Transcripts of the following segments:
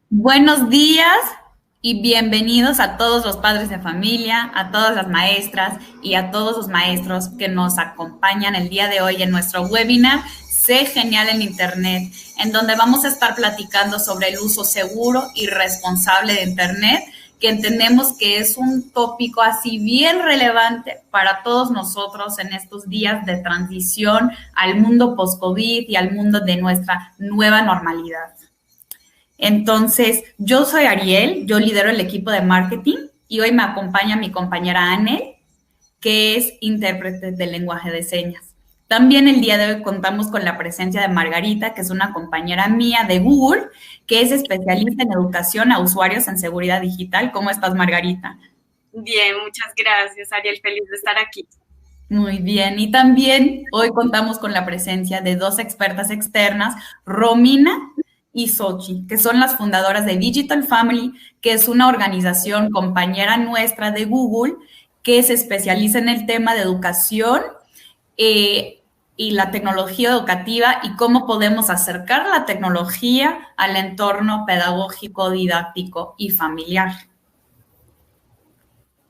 Buenos días y bienvenidos a todos los padres de familia, a todas las maestras y a todos los maestros que nos acompañan el día de hoy en nuestro webinar Sé Genial en Internet, en donde vamos a estar platicando sobre el uso seguro y responsable de Internet, que entendemos que es un tópico así bien relevante para todos nosotros en estos días de transición al mundo post-COVID y al mundo de nuestra nueva normalidad. Entonces, yo soy Ariel, yo lidero el equipo de marketing y hoy me acompaña mi compañera Anne, que es intérprete de lenguaje de señas. También el día de hoy contamos con la presencia de Margarita, que es una compañera mía de Google, que es especialista en educación a usuarios en seguridad digital. ¿Cómo estás, Margarita? Bien, muchas gracias, Ariel. Feliz de estar aquí. Muy bien, y también hoy contamos con la presencia de dos expertas externas, Romina y Sochi, que son las fundadoras de Digital Family, que es una organización compañera nuestra de Google que se especializa en el tema de educación y la tecnología educativa y cómo podemos acercar la tecnología al entorno pedagógico, didáctico y familiar.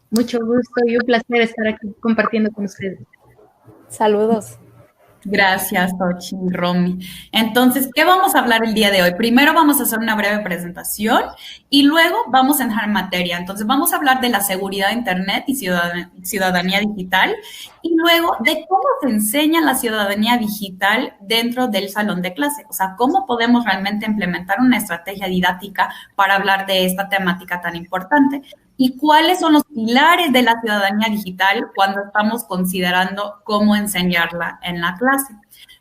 Mucho gusto y un placer estar aquí compartiendo con ustedes. Saludos. Gracias, Tochi y Romy. Entonces, ¿qué vamos a hablar el día de hoy? Primero vamos a hacer una breve presentación y luego vamos a entrar en materia. Entonces, vamos a hablar de la seguridad de Internet y ciudadanía digital y luego de cómo se enseña la ciudadanía digital dentro del salón de clase. O sea, cómo podemos realmente implementar una estrategia didáctica para hablar de esta temática tan importante. ¿Y cuáles son los pilares de la ciudadanía digital cuando estamos considerando cómo enseñarla en la clase?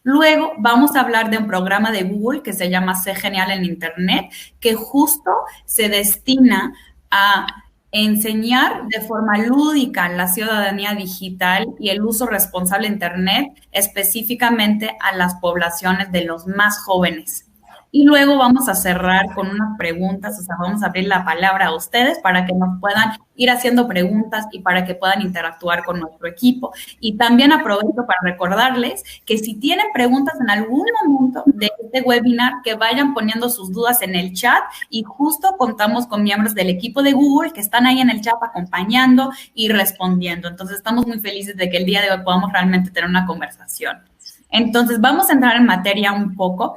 Luego vamos a hablar de un programa de Google que se llama Sé Genial en Internet, que justo se destina a enseñar de forma lúdica la ciudadanía digital y el uso responsable de Internet, específicamente a las poblaciones de los más jóvenes. Y luego vamos a cerrar con unas preguntas, o sea, vamos a abrir la palabra a ustedes para que nos puedan ir haciendo preguntas y para que puedan interactuar con nuestro equipo. Y también aprovecho para recordarles que si tienen preguntas en algún momento de este webinar, que vayan poniendo sus dudas en el chat y justo contamos con miembros del equipo de Google que están ahí en el chat acompañando y respondiendo. Entonces, estamos muy felices de que el día de hoy podamos realmente tener una conversación. Entonces, vamos a entrar en materia un poco.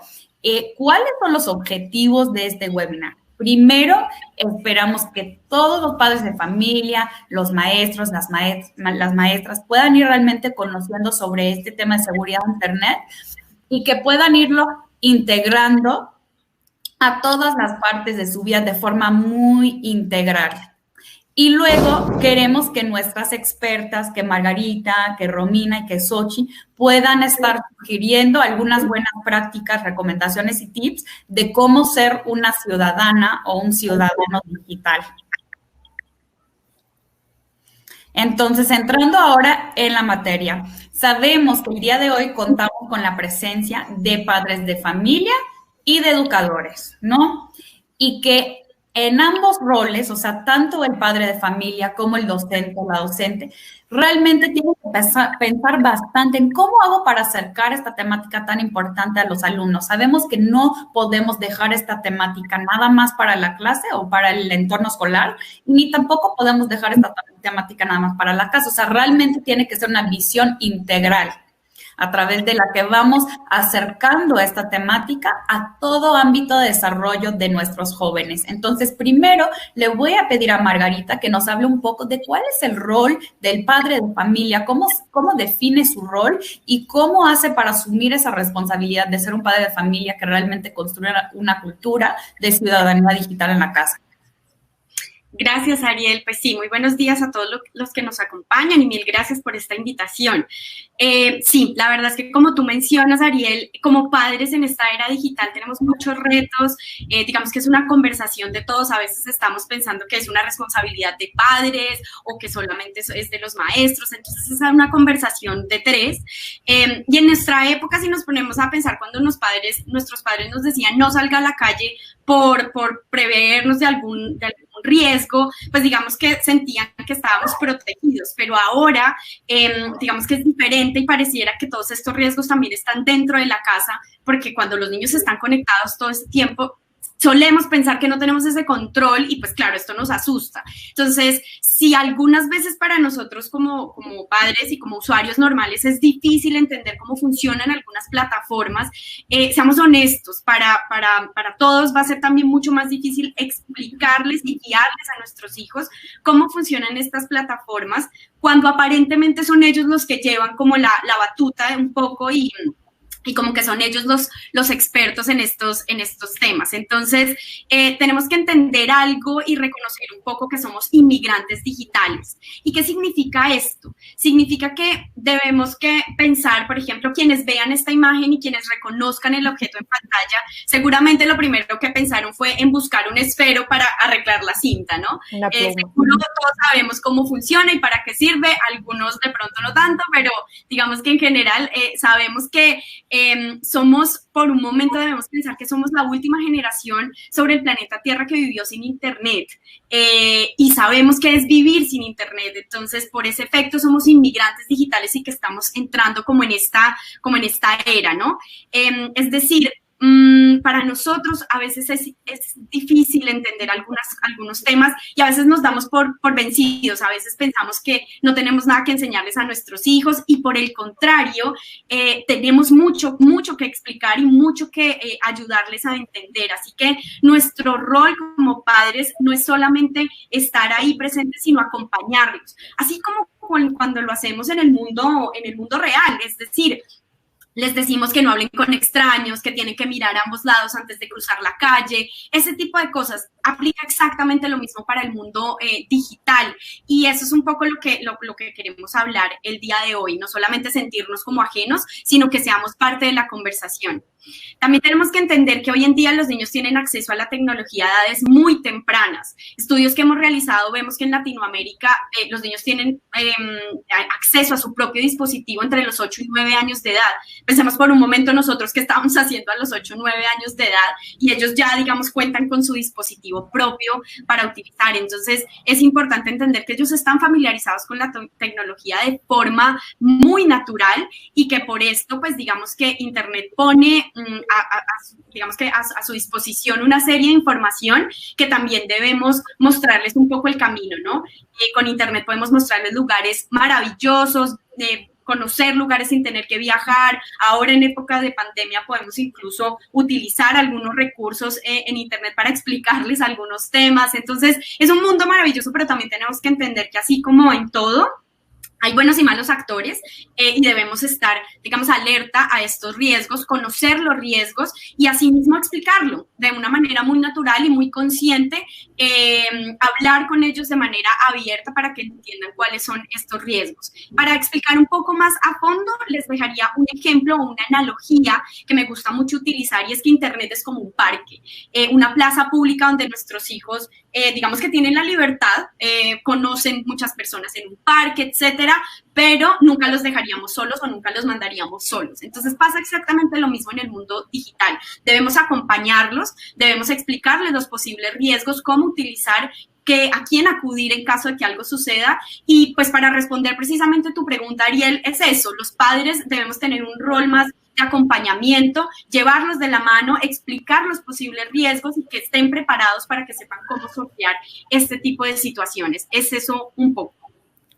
¿Cuáles son los objetivos de este webinar? Primero, esperamos que todos los padres de familia, los maestros, las maestras puedan ir realmente conociendo sobre este tema de seguridad de Internet y que puedan irlo integrando a todas las partes de su vida de forma muy integral. Y luego queremos que nuestras expertas, que Margarita, que Romina y que Sochi, puedan estar sugiriendo algunas buenas prácticas, recomendaciones y tips de cómo ser una ciudadana o un ciudadano digital. Entonces, entrando ahora en la materia, sabemos que el día de hoy contamos con la presencia de padres de familia y de educadores, ¿no? Y que en ambos roles, o sea, tanto el padre de familia como el docente o la docente, realmente tienen que pensar bastante en cómo hago para acercar esta temática tan importante a los alumnos. Sabemos que no podemos dejar esta temática nada más para la clase o para el entorno escolar, ni tampoco podemos dejar esta temática nada más para la casa. O sea, realmente tiene que ser una visión integral, a través de la que vamos acercando esta temática a todo ámbito de desarrollo de nuestros jóvenes. Entonces, primero le voy a pedir a Margarita que nos hable un poco de cuál es el rol del padre de familia, cómo define su rol y cómo hace para asumir esa responsabilidad de ser un padre de familia que realmente construya una cultura de ciudadanía digital en la casa. Gracias, Ariel. Pues sí, muy buenos días a todos los que nos acompañan y mil gracias por esta invitación. Sí, la verdad es que como tú mencionas, Ariel, como padres en esta era digital tenemos muchos retos. Digamos que es una conversación de todos. A veces estamos pensando que es una responsabilidad de padres o que solamente es de los maestros. Entonces es una conversación de tres. Y en nuestra época, si nos ponemos a pensar cuando nuestros padres nos decían no salga a la calle por prevernos de algún riesgo, pues digamos que sentían que estábamos protegidos, pero ahora digamos que es diferente y pareciera que todos estos riesgos también están dentro de la casa, porque cuando los niños están conectados todo este tiempo, solemos pensar que no tenemos ese control y pues claro, esto nos asusta. Entonces, si algunas veces para nosotros como padres y como usuarios normales es difícil entender cómo funcionan algunas plataformas, seamos honestos, para todos va a ser también mucho más difícil explicarles y guiarles a nuestros hijos cómo funcionan estas plataformas cuando aparentemente son ellos los que llevan como la batuta un poco y como que son ellos los expertos en estos temas. Entonces, tenemos que entender algo y reconocer un poco que somos inmigrantes digitales. ¿Y qué significa esto? Significa que debemos que pensar, por ejemplo, quienes vean esta imagen y quienes reconozcan el objeto en pantalla, seguramente lo primero que pensaron fue en buscar un esfero para arreglar la cinta, ¿no? Seguro todos sabemos cómo funciona y para qué sirve, algunos de pronto no tanto, pero digamos que en general sabemos que por un momento debemos pensar que somos la última generación sobre el planeta Tierra que vivió sin Internet y sabemos que es vivir sin Internet. Entonces, por ese efecto somos inmigrantes digitales y que estamos entrando como en esta era, ¿no? Es decir, para nosotros a veces es difícil entender algunos temas y a veces nos damos por vencidos, a veces pensamos que no tenemos nada que enseñarles a nuestros hijos y por el contrario, tenemos mucho que explicar y mucho que ayudarles a entender. Así que nuestro rol como padres no es solamente estar ahí presentes, sino acompañarlos, así como cuando lo hacemos en el mundo real, es decir, les decimos que no hablen con extraños, que tienen que mirar a ambos lados antes de cruzar la calle. Ese tipo de cosas aplica exactamente lo mismo para el mundo digital. Y eso es un poco lo que queremos hablar el día de hoy. No solamente sentirnos como ajenos, sino que seamos parte de la conversación. También tenemos que entender que hoy en día los niños tienen acceso a la tecnología a edades muy tempranas. Estudios que hemos realizado vemos que en Latinoamérica los niños tienen acceso a su propio dispositivo entre los 8 y 9 años de edad. Pensemos por un momento nosotros qué estábamos haciendo a los 8 o 9 años de edad y ellos ya, digamos, cuentan con su dispositivo propio para utilizar. Entonces, es importante entender que ellos están familiarizados con la tecnología de forma muy natural y que por esto, pues, digamos que Internet pone a su disposición una serie de información que también debemos mostrarles un poco el camino, ¿no? Con Internet podemos mostrarles lugares maravillosos, conocer lugares sin tener que viajar. Ahora en época de pandemia podemos incluso utilizar algunos recursos en Internet para explicarles algunos temas. Entonces, es un mundo maravilloso, pero también tenemos que entender que así como en todo, hay buenos y malos actores y debemos estar, digamos, alerta a estos riesgos, conocer los riesgos y asimismo explicarlo de una manera muy natural y muy consciente, hablar con ellos de manera abierta para que entiendan cuáles son estos riesgos. Para explicar un poco más a fondo, les dejaría un ejemplo o una analogía que me gusta mucho utilizar y es que Internet es como un parque, una plaza pública donde nuestros hijos, digamos que tienen la libertad, conocen muchas personas en un parque, etcétera, pero nunca los dejaríamos solos o nunca los mandaríamos solos. Entonces pasa exactamente lo mismo en el mundo digital. Debemos acompañarlos, debemos explicarles los posibles riesgos, cómo utilizar, a quién acudir en caso de que algo suceda. Y pues para responder precisamente tu pregunta, Ariel, es eso, los padres debemos tener un rol más de acompañamiento, llevarlos de la mano, explicar los posibles riesgos y que estén preparados para que sepan cómo sortear este tipo de situaciones. Es eso un poco.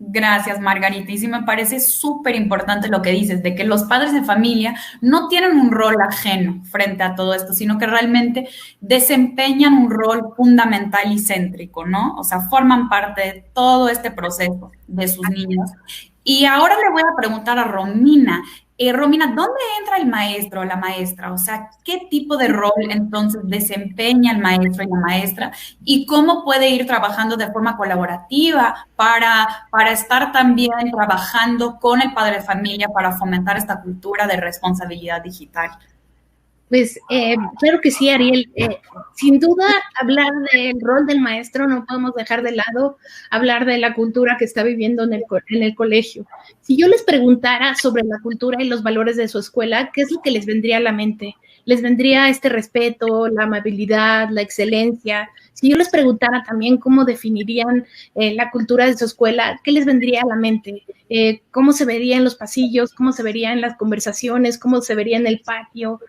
Gracias, Margarita. Y sí me parece súper importante lo que dices, de que los padres de familia no tienen un rol ajeno frente a todo esto, sino que realmente desempeñan un rol fundamental y céntrico, ¿no? O sea, forman parte de todo este proceso de sus niños. Y ahora le voy a preguntar a Romina. Romina, ¿dónde entra el maestro o la maestra? O sea, ¿qué tipo de rol entonces desempeña el maestro y la maestra? ¿Y cómo puede ir trabajando de forma colaborativa para estar también trabajando con el padre de familia para fomentar esta cultura de responsabilidad digital? Pues claro que sí, Ariel. Sin duda, hablar del rol del maestro no podemos dejar de lado hablar de la cultura que está viviendo en el colegio. Si yo les preguntara sobre la cultura y los valores de su escuela, ¿qué es lo que les vendría a la mente? ¿Les vendría este respeto, la amabilidad, la excelencia? Si yo les preguntara también cómo definirían la cultura de su escuela, ¿qué les vendría a la mente? ¿Cómo se vería en los pasillos? ¿Cómo se vería en las conversaciones? ¿Cómo se vería en el patio?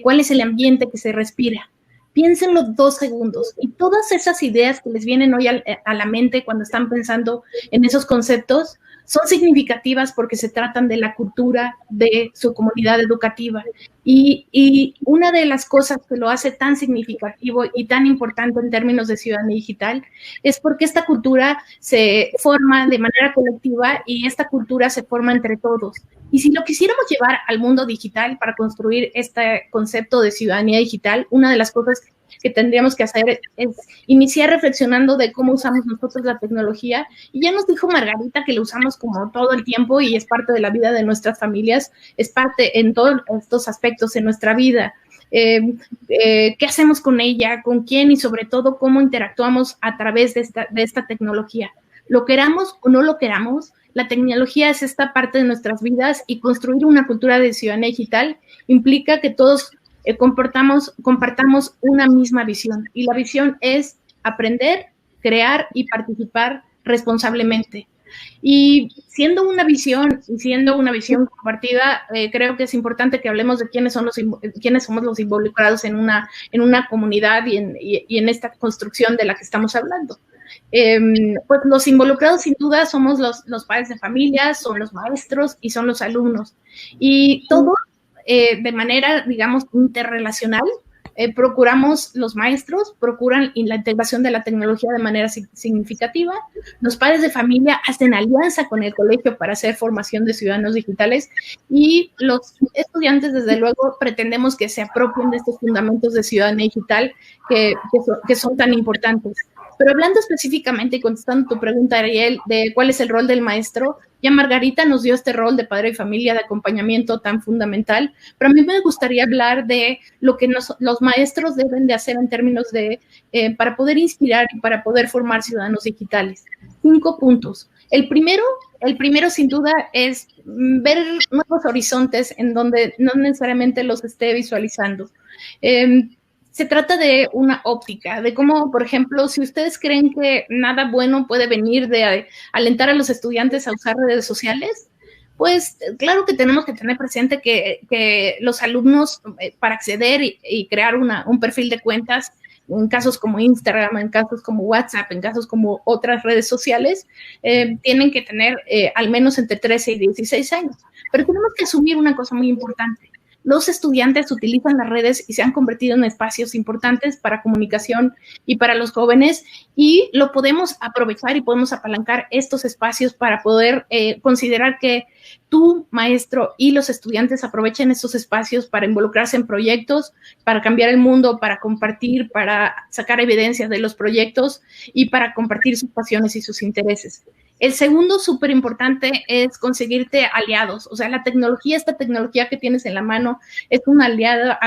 ¿Cuál es el ambiente que se respira? Piénsenlo 2 segundos y todas esas ideas que les vienen hoy a la mente cuando están pensando en esos conceptos son significativas porque se tratan de la cultura de su comunidad educativa. Y una de las cosas que lo hace tan significativo y tan importante en términos de ciudadanía digital es porque esta cultura se forma de manera colectiva y esta cultura se forma entre todos. Y si lo quisiéramos llevar al mundo digital para construir este concepto de ciudadanía digital, una de las cosas que tendríamos que hacer es iniciar reflexionando de cómo usamos nosotros la tecnología. Y ya nos dijo Margarita que lo usamos como todo el tiempo y es parte de la vida de nuestras familias, es parte en todos estos aspectos en nuestra vida. ¿Qué hacemos con ella? ¿Con quién? Y sobre todo, ¿cómo interactuamos a través de esta tecnología? Lo queramos o no lo queramos, la tecnología es esta parte de nuestras vidas y construir una cultura de ciudadanía digital implica que todos compartamos una misma visión. Y la visión es aprender, crear y participar responsablemente. Y siendo una visión compartida, creo que es importante que hablemos de quiénes somos los involucrados en una comunidad y en esta construcción de la que estamos hablando. Pues los involucrados sin duda somos los padres de familia, son los maestros y son los alumnos. Y todo de manera, digamos, interrelacional, los maestros procuran la integración de la tecnología de manera significativa, los padres de familia hacen alianza con el colegio para hacer formación de ciudadanos digitales y los estudiantes, desde luego, pretendemos que se apropien de estos fundamentos de ciudadanía digital que son tan importantes. Pero hablando específicamente y contestando tu pregunta, Ariel, de cuál es el rol del maestro, ya Margarita nos dio este rol de padre y familia, de acompañamiento tan fundamental, pero a mí me gustaría hablar de lo que los maestros deben de hacer en términos de, para poder inspirar y para poder formar ciudadanos digitales. 5 puntos. El primero, sin duda, es ver nuevos horizontes en donde no necesariamente los esté visualizando. Se trata de una óptica, de cómo, por ejemplo, si ustedes creen que nada bueno puede venir de alentar a los estudiantes a usar redes sociales, pues claro que tenemos que tener presente que los alumnos, para acceder y crear un perfil de cuentas, en casos como Instagram, en casos como WhatsApp, en casos como otras redes sociales, tienen que tener al menos entre 13 y 16 años. Pero tenemos que asumir una cosa muy importante. Los estudiantes utilizan las redes y se han convertido en espacios importantes para comunicación y para los jóvenes y lo podemos aprovechar y podemos apalancar estos espacios para poder considerar que tú, maestro, y los estudiantes aprovechen estos espacios para involucrarse en proyectos, para cambiar el mundo, para compartir, para sacar evidencias de los proyectos y para compartir sus pasiones y sus intereses. El segundo, súper importante, es conseguirte aliados. O sea, esta tecnología que tienes en la mano es una aliada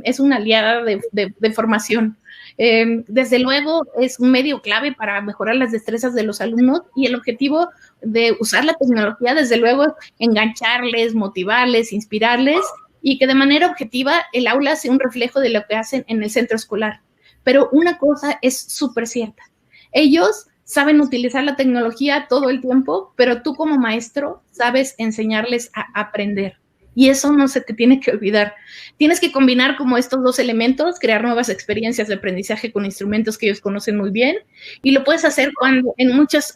es una aliada de formación. Desde luego, es un medio clave para mejorar las destrezas de los alumnos y el objetivo de usar la tecnología, desde luego, es engancharles, motivarles, inspirarles y que de manera objetiva el aula sea un reflejo de lo que hacen en el centro escolar. Pero una cosa es súper cierta. Ellos saben utilizar la tecnología todo el tiempo, pero tú como maestro sabes enseñarles a aprender. Y eso no se te tiene que olvidar. Tienes que combinar como estos 2 elementos, crear nuevas experiencias de aprendizaje con instrumentos que ellos conocen muy bien. Y lo puedes hacer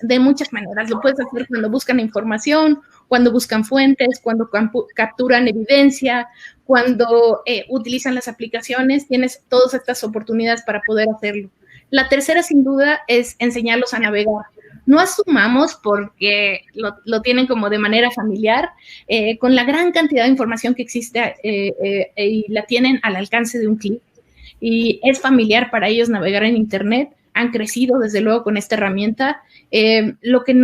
de muchas maneras. Lo puedes hacer cuando buscan información, cuando buscan fuentes, cuando capturan evidencia, cuando utilizan las aplicaciones. Tienes todas estas oportunidades para poder hacerlo. La tercera, sin duda, es enseñarlos a navegar. No asumamos, porque lo tienen como de manera familiar, con la gran cantidad de información que existe y la tienen al alcance de un clic. Y es familiar para ellos navegar en Internet. Han crecido, desde luego, con esta herramienta. Lo que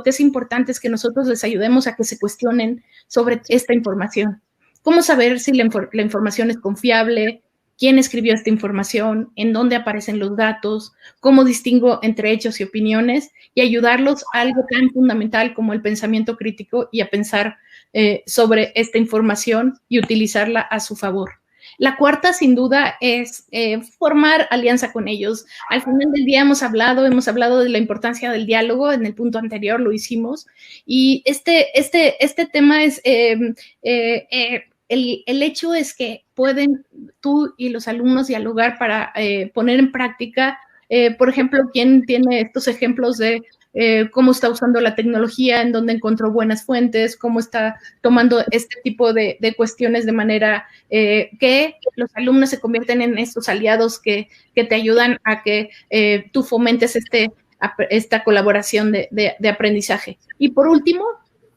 es importante es que nosotros les ayudemos a que se cuestionen sobre esta información. ¿Cómo saber si la información es confiable? ¿Quién escribió esta información? ¿En dónde aparecen los datos? ¿Cómo distingo entre hechos y opiniones? Y ayudarlos a algo tan fundamental como el pensamiento crítico y a pensar sobre esta información y utilizarla a su favor. La cuarta, sin duda, es formar alianza con ellos. Al final del día hemos hablado de la importancia del diálogo. En el punto anterior lo hicimos. Y este tema es el hecho es que pueden tú y los alumnos dialogar para poner en práctica, por ejemplo, quién tiene estos ejemplos de cómo está usando la tecnología, en dónde encontró buenas fuentes, cómo está tomando este tipo de cuestiones de manera que los alumnos se convierten en estos aliados que te ayudan a que tú fomentes esta colaboración de aprendizaje. Y por último,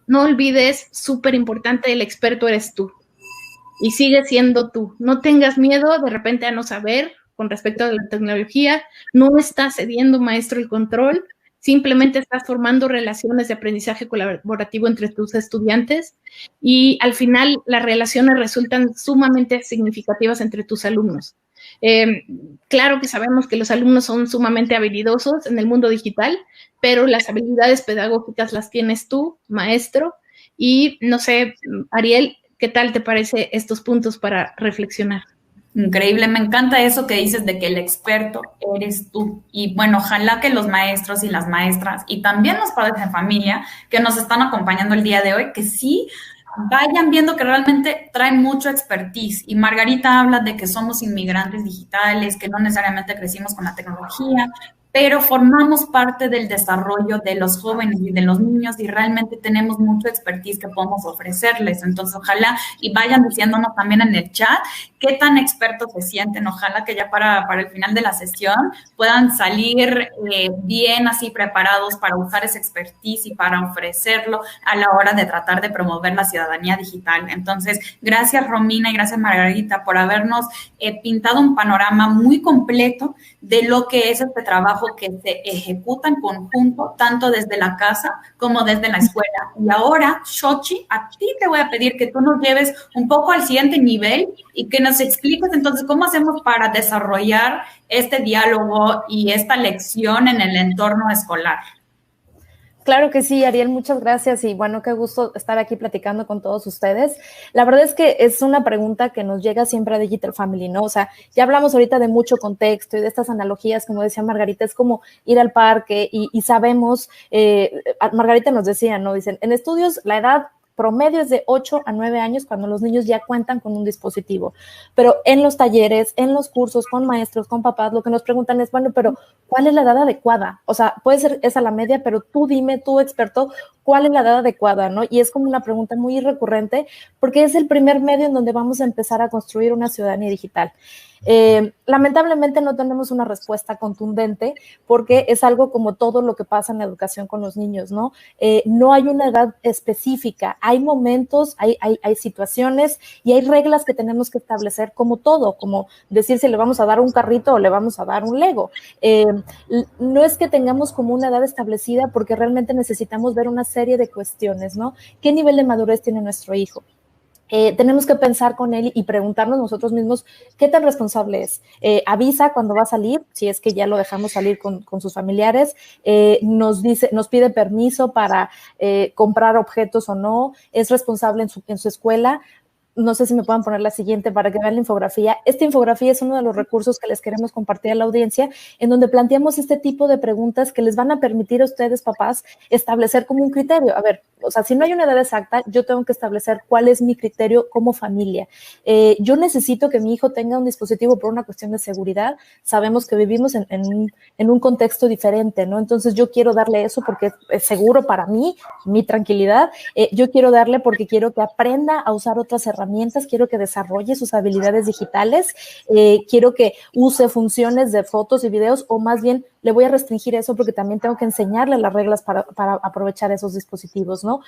no olvides, súper importante, el experto eres tú. Y sigue siendo tú. No tengas miedo de repente a no saber con respecto a la tecnología. No estás cediendo, maestro, el control. Simplemente estás formando relaciones de aprendizaje colaborativo entre tus estudiantes y al final las relaciones resultan sumamente significativas entre tus alumnos. Claro que sabemos que los alumnos son sumamente habilidosos en el mundo digital, pero las habilidades pedagógicas las tienes tú, maestro, y no sé, Ariel, ¿qué tal te parece estos puntos para reflexionar? Increíble, me encanta eso que dices de que el experto eres tú. Y bueno, ojalá que los maestros y las maestras y también los padres de familia que nos están acompañando el día de hoy, que sí vayan viendo que realmente traen mucho expertise. Y Margarita habla de que somos inmigrantes digitales, que no necesariamente crecimos con la tecnología, pero formamos parte del desarrollo de los jóvenes y de los niños y realmente tenemos mucho expertise que podemos ofrecerles. Entonces, ojalá y vayan diciéndonos también en el chat qué tan expertos se sienten. Ojalá que ya para el final de la sesión puedan salir bien así preparados para usar ese expertise y para ofrecerlo a la hora de tratar de promover la ciudadanía digital. Entonces, gracias Romina y gracias Margarita por habernos pintado un panorama muy completo de lo que es este trabajo que se ejecuta en conjunto, tanto desde la casa como desde la escuela. Y ahora, Xochi, a ti te voy a pedir que tú nos lleves un poco al siguiente nivel y que nos expliques entonces cómo hacemos para desarrollar este diálogo y esta lección en el entorno escolar. Claro que sí, Ariel, muchas gracias y bueno, qué gusto estar aquí platicando con todos ustedes. La verdad es que es una pregunta que nos llega siempre a Digital Family, ¿no? O sea, ya hablamos ahorita de mucho contexto y de estas analogías, como decía Margarita, es como ir al parque y sabemos, Margarita nos decía, ¿no? Dicen, en estudios la edad promedio es de 8 a 9 años cuando los niños ya cuentan con un dispositivo. Pero en los talleres, en los cursos, con maestros, con papás, lo que nos preguntan es, bueno, pero ¿cuál es la edad adecuada? O sea, puede ser esa la media, pero tú dime, tú experto, ¿cuál es la edad adecuada? ¿No? Y es como una pregunta muy recurrente porque es el primer medio en donde vamos a empezar a construir una ciudadanía digital. Lamentablemente no tenemos una respuesta contundente porque es algo como todo lo que pasa en la educación con los niños, ¿no? No hay una edad específica, hay momentos, hay situaciones y hay reglas que tenemos que establecer como todo, como decir si le vamos a dar un carrito o le vamos a dar un Lego. No es que tengamos como una edad establecida porque realmente necesitamos ver una serie de cuestiones, ¿no? ¿Qué nivel de madurez tiene nuestro hijo? Tenemos que pensar con él y preguntarnos nosotros mismos qué tan responsable es. Avisa cuando va a salir, si es que ya lo dejamos salir con sus familiares, nos pide permiso para comprar objetos o no, es responsable en su escuela. No sé si me puedan poner la siguiente para que vean la infografía. Esta infografía es uno de los recursos que les queremos compartir a la audiencia, en donde planteamos este tipo de preguntas que les van a permitir a ustedes, papás, establecer como un criterio. A ver, o sea, si no hay una edad exacta, yo tengo que establecer cuál es mi criterio como familia. Yo necesito que mi hijo tenga un dispositivo por una cuestión de seguridad. Sabemos que vivimos en un contexto diferente, ¿no? Entonces yo quiero darle eso porque es seguro para mí, mi tranquilidad. Yo quiero darle porque quiero que aprenda a usar otras herramientas, quiero que desarrolle sus habilidades digitales, quiero que use funciones de fotos y videos, o más bien le voy a restringir eso porque también tengo que enseñarle las reglas para aprovechar esos dispositivos, ¿no?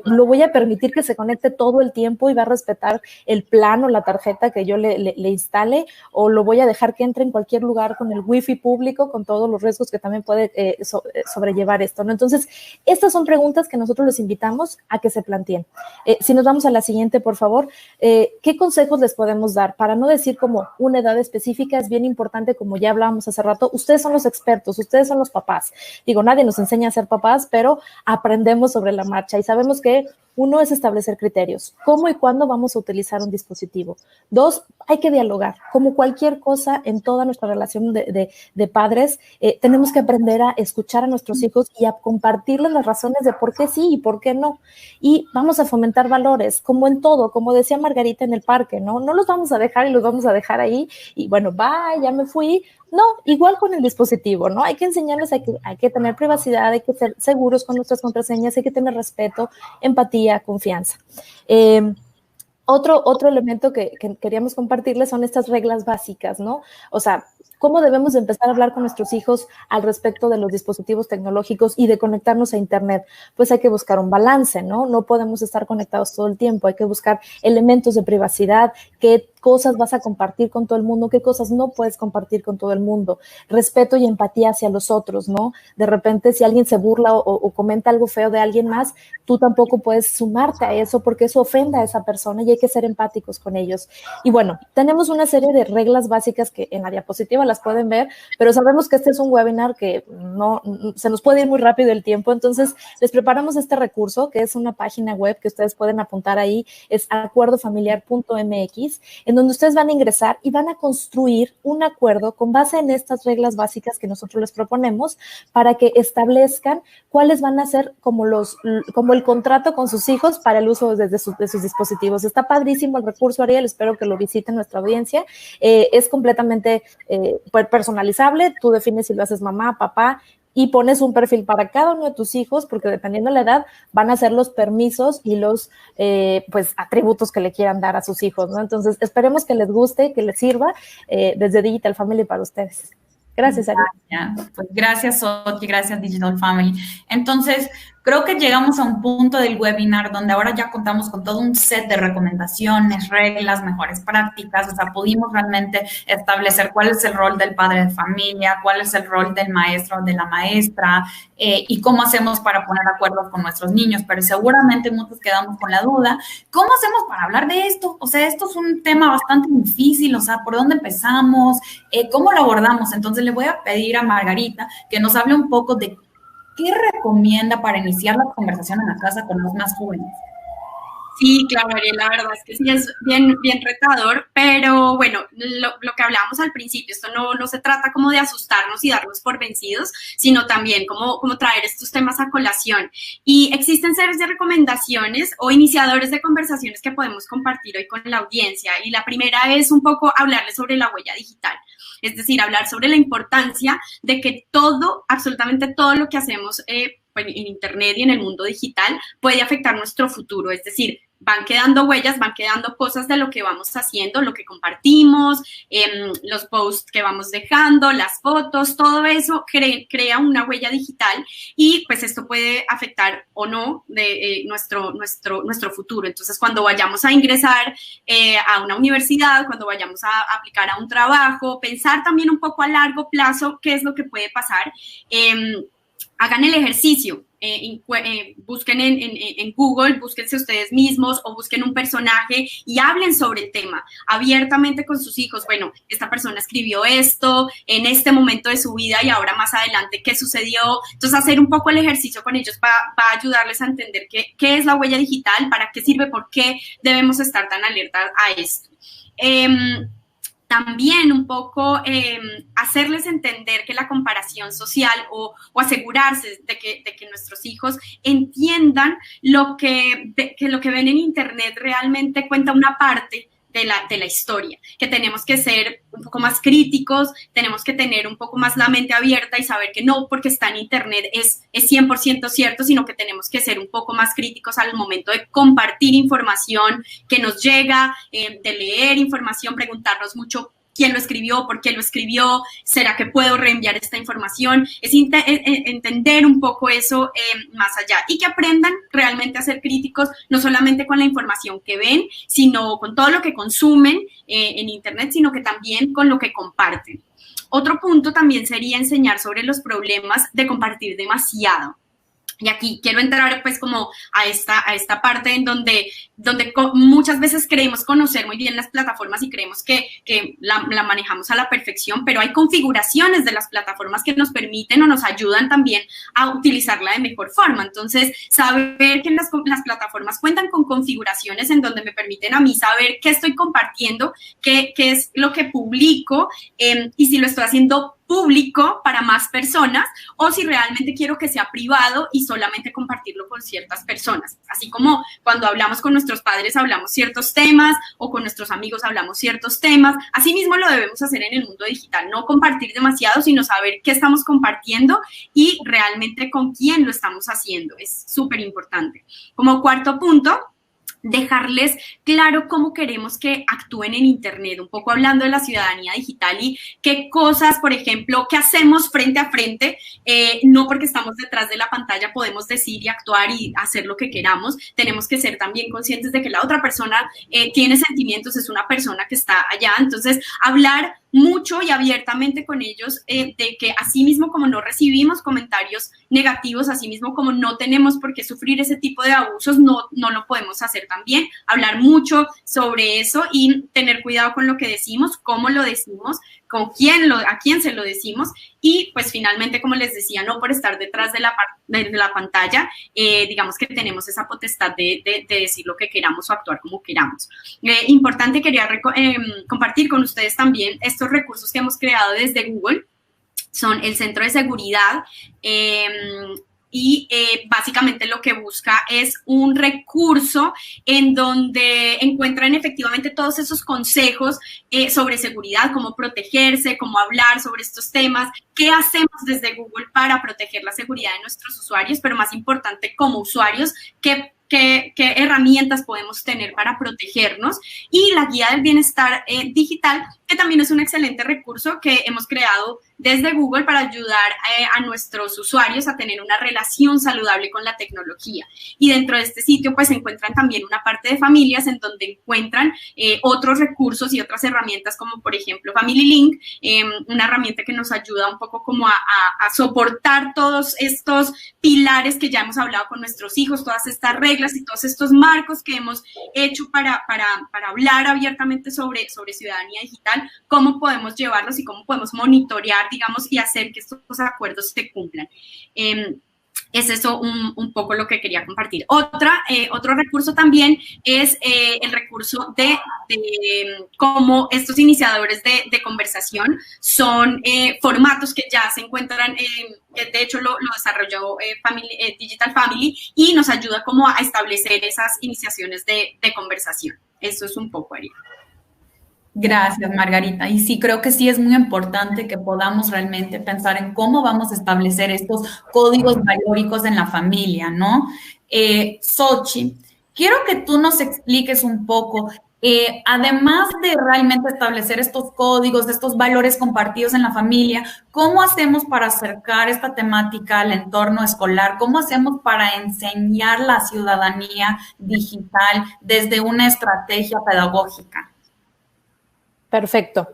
Lo voy a permitir que se conecte todo el tiempo y va a respetar el plan o la tarjeta que yo le instale, o lo voy a dejar que entre en cualquier lugar con el wifi público, con todos los riesgos que también puede sobrellevar esto, ¿no? Entonces, estas son preguntas que nosotros les invitamos a que se planteen. Si nos vamos a la siguiente, por favor, ¿qué consejos les podemos dar? Para no decir como una edad específica, es bien importante, como ya hablábamos hace rato, ustedes son los expertos, ustedes son los papás. Digo, nadie nos enseña a ser papás, pero aprendemos sobre la marcha y sabemos que Uno es establecer criterios. ¿Cómo y cuándo vamos a utilizar un dispositivo? Dos, hay que dialogar. Como cualquier cosa en toda nuestra relación de padres, tenemos que aprender a escuchar a nuestros hijos y a compartirles las razones de por qué sí y por qué no. Y vamos a fomentar valores, como en todo, como decía Margarita en el parque, ¿no? No los vamos a dejar y los vamos a dejar ahí y bueno, bye, ya me fui. No, igual con el dispositivo, ¿no? Hay que enseñarles, hay que tener privacidad, hay que ser seguros con nuestras contraseñas, hay que tener respeto, empatía, confianza. Otro elemento que queríamos compartirles son estas reglas básicas, ¿no? O sea, ¿cómo debemos empezar a hablar con nuestros hijos al respecto de los dispositivos tecnológicos y de conectarnos a Internet? Pues hay que buscar un balance, ¿no? No podemos estar conectados todo el tiempo, hay que buscar elementos de privacidad, qué cosas vas a compartir con todo el mundo, qué cosas no puedes compartir con todo el mundo, respeto y empatía hacia los otros, ¿no? De repente, si alguien se burla o comenta algo feo de alguien más, tú tampoco puedes sumarte a eso porque eso ofende a esa persona y hay que ser empáticos con ellos. Y bueno, tenemos una serie de reglas básicas que en la diapositiva las pueden ver, pero sabemos que este es un webinar que no se nos puede ir muy rápido el tiempo, entonces les preparamos este recurso que es una página web que ustedes pueden apuntar ahí, es acuerdofamiliar.mx, en donde ustedes van a ingresar y van a construir un acuerdo con base en estas reglas básicas que nosotros les proponemos para que establezcan cuáles van a ser como el contrato con sus hijos para el uso de sus dispositivos. Está padrísimo el recurso, Ariel, espero que lo visiten nuestra audiencia. Es completamente personalizable, tú defines si lo haces mamá, papá, y pones un perfil para cada uno de tus hijos, porque dependiendo de la edad van a ser los permisos y los pues atributos que le quieran dar a sus hijos, ¿no? Entonces, esperemos que les guste, que les sirva desde Digital Family para ustedes. Gracias, Ariel. Pues gracias, Soti, gracias, Digital Family. Entonces, creo que llegamos a un punto del webinar donde ahora ya contamos con todo un set de recomendaciones, reglas, mejores prácticas, o sea, pudimos realmente establecer cuál es el rol del padre de familia, cuál es el rol del maestro o de la maestra, y cómo hacemos para poner acuerdos con nuestros niños, pero seguramente muchos quedamos con la duda, ¿cómo hacemos para hablar de esto? O sea, esto es un tema bastante difícil, o sea, ¿por dónde empezamos? ¿Cómo lo abordamos? Entonces le voy a pedir a Margarita que nos hable un poco de ¿qué recomienda para iniciar la conversación en la casa con los más jóvenes? Sí, claro, Ariel, la verdad es que sí es bien retador, pero bueno, lo que hablábamos al principio, esto no se trata como de asustarnos y darnos por vencidos, sino también como traer estos temas a colación. Y existen series de recomendaciones o iniciadores de conversaciones que podemos compartir hoy con la audiencia. Y la primera es un poco hablarles sobre la huella digital. Es decir, hablar sobre la importancia de que absolutamente todo lo que hacemos en Internet y en el mundo digital puede afectar nuestro futuro. Es decir, van quedando huellas, van quedando cosas de lo que vamos haciendo, lo que compartimos, los posts que vamos dejando, las fotos, todo eso crea una huella digital y pues esto puede afectar o no de nuestro futuro. Entonces, cuando vayamos a ingresar a una universidad, cuando vayamos a aplicar a un trabajo, pensar también un poco a largo plazo qué es lo que puede pasar. Hagan el ejercicio, busquen en Google, búsquense ustedes mismos o busquen un personaje y hablen sobre el tema abiertamente con sus hijos. Bueno, esta persona escribió esto en este momento de su vida y ahora más adelante, ¿qué sucedió? Entonces, hacer un poco el ejercicio con ellos va a ayudarles a entender qué es la huella digital, para qué sirve, por qué debemos estar tan alertas a esto. También un poco hacerles entender que la comparación social o asegurarse de que nuestros hijos entiendan que lo que ven en Internet realmente cuenta una parte de la historia, que tenemos que ser un poco más críticos, tenemos que tener un poco más la mente abierta y saber que no porque está en Internet es 100% cierto, sino que tenemos que ser un poco más críticos al momento de compartir información que nos llega, de leer información, preguntarnos mucho quién lo escribió, por qué lo escribió, ¿será que puedo reenviar esta información? Es entender un poco eso más allá y que aprendan realmente a ser críticos, no solamente con la información que ven, sino con todo lo que consumen en Internet, sino que también con lo que comparten. Otro punto también sería enseñar sobre los problemas de compartir demasiado. Y aquí quiero entrar pues como a esta parte en donde muchas veces creemos conocer muy bien las plataformas y creemos que la manejamos a la perfección, pero hay configuraciones de las plataformas que nos permiten o nos ayudan también a utilizarla de mejor forma. Entonces, saber que las plataformas cuentan con configuraciones en donde me permiten a mí saber qué estoy compartiendo, qué es lo que publico y si lo estoy haciendo público para más personas o si realmente quiero que sea privado y solamente compartirlo con ciertas personas. Así como cuando hablamos con nuestros padres hablamos ciertos temas o con nuestros amigos hablamos ciertos temas, así mismo lo debemos hacer en el mundo digital, no compartir demasiado, sino saber qué estamos compartiendo y realmente con quién lo estamos haciendo. Es súper importante. Como cuarto punto, dejarles claro cómo queremos que actúen en Internet, un poco hablando de la ciudadanía digital y qué cosas, por ejemplo, qué hacemos frente a frente, no porque estamos detrás de la pantalla podemos decir y actuar y hacer lo que queramos, tenemos que ser también conscientes de que la otra persona tiene sentimientos, es una persona que está allá, entonces hablar mucho y abiertamente con ellos de que así mismo como no recibimos comentarios negativos, así mismo como no tenemos por qué sufrir ese tipo de abusos, no lo podemos hacer también. Hablar mucho sobre eso y tener cuidado con lo que decimos, cómo lo decimos, a quién se lo decimos y pues finalmente, como les decía, no por estar detrás de la pantalla, digamos que tenemos esa potestad de decir lo que queramos o actuar como queramos. Importante, quería compartir con ustedes también estos recursos que hemos creado desde Google, son el Centro de Seguridad, y básicamente lo que busca es un recurso en donde encuentran efectivamente todos esos consejos sobre seguridad, cómo protegerse, cómo hablar sobre estos temas, qué hacemos desde Google para proteger la seguridad de nuestros usuarios, pero más importante como usuarios, qué herramientas podemos tener para protegernos y la guía del bienestar digital, que también es un excelente recurso que hemos creado desde Google para ayudar a nuestros usuarios a tener una relación saludable con la tecnología. Y dentro de este sitio pues se encuentran también una parte de familias en donde encuentran otros recursos y otras herramientas como por ejemplo Family Link, una herramienta que nos ayuda un poco como a soportar todos estos pilares que ya hemos hablado con nuestros hijos, todas estas reglas y todos estos marcos que hemos hecho para hablar abiertamente sobre ciudadanía digital, cómo podemos llevarlos y cómo podemos monitorear, digamos, y hacer que estos acuerdos se cumplan. Es eso un poco lo que quería compartir. Otro recurso también es el recurso de cómo estos iniciadores de conversación son formatos que ya se encuentran, de hecho lo desarrolló Digital Family y nos ayuda como a establecer esas iniciaciones de conversación. Eso es un poco, Ariel. Gracias, Margarita. Y sí, creo que sí es muy importante que podamos realmente pensar en cómo vamos a establecer estos códigos valóricos en la familia, ¿no? Xochitl, quiero que tú nos expliques un poco, además de realmente establecer estos códigos, estos valores compartidos en la familia, ¿cómo hacemos para acercar esta temática al entorno escolar? ¿Cómo hacemos para enseñar la ciudadanía digital desde una estrategia pedagógica? Perfecto.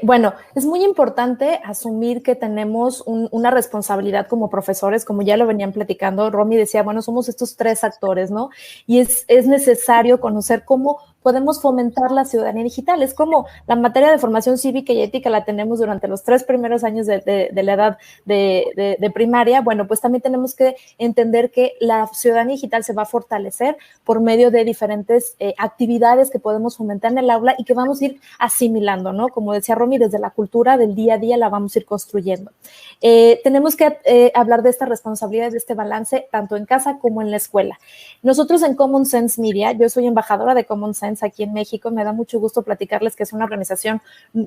Bueno, es muy importante asumir que tenemos una responsabilidad como profesores, como ya lo venían platicando. Romy decía, bueno, somos estos tres actores, ¿no? Y es necesario conocer cómo podemos fomentar la ciudadanía digital. Es como la materia de formación cívica y ética la tenemos durante los 3 primeros años de la edad de primaria. Bueno, pues también tenemos que entender que la ciudadanía digital se va a fortalecer por medio de diferentes actividades que podemos fomentar en el aula y que vamos a ir asimilando, ¿no? Como decía Romy, desde la cultura del día a día la vamos a ir construyendo. Tenemos que hablar de esta responsabilidad, de este balance, tanto en casa como en la escuela. Nosotros en Common Sense Media, yo soy embajadora de Common Sense aquí en México, me da mucho gusto platicarles que es una organización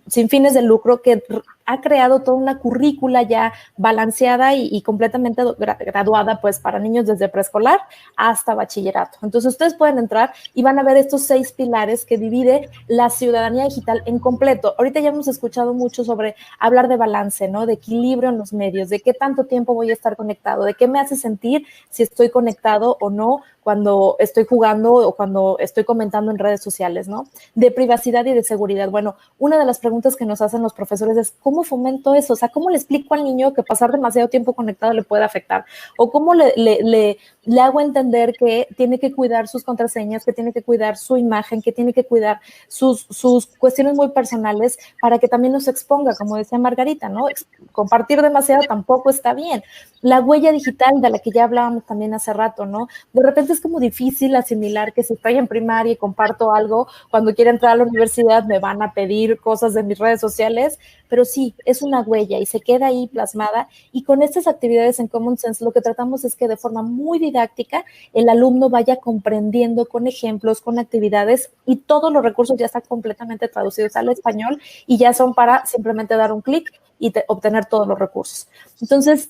sin fines de lucro que ha creado toda una currícula ya balanceada y completamente graduada pues para niños desde preescolar hasta bachillerato. Entonces ustedes pueden entrar y van a ver estos 6 pilares que divide la ciudadanía digital en completo. Ahorita ya hemos escuchado mucho sobre hablar de balance, ¿no? De equilibrio en los medios, de qué tanto tiempo voy a estar conectado, de qué me hace sentir si estoy conectado o no, cuando estoy jugando o cuando estoy comentando en redes sociales, ¿no? De privacidad y de seguridad. Bueno, una de las preguntas que nos hacen los profesores es, ¿cómo fomento eso? O sea, ¿cómo le explico al niño que pasar demasiado tiempo conectado le puede afectar? ¿O cómo le hago entender que tiene que cuidar sus contraseñas, que tiene que cuidar su imagen, que tiene que cuidar sus cuestiones muy personales para que también nos exponga, como decía Margarita, ¿no? Compartir demasiado tampoco está bien. La huella digital de la que ya hablábamos también hace rato, ¿no? De repente es como difícil asimilar que si estoy en primaria y comparto algo, cuando quiera entrar a la universidad me van a pedir cosas de mis redes sociales, pero sí, es una huella y se queda ahí plasmada, y con estas actividades en Common Sense lo que tratamos es que de forma muy didáctica el alumno vaya comprendiendo con ejemplos, con actividades, y todos los recursos ya están completamente traducidos al español y ya son para simplemente dar un clic y obtener todos los recursos. Entonces,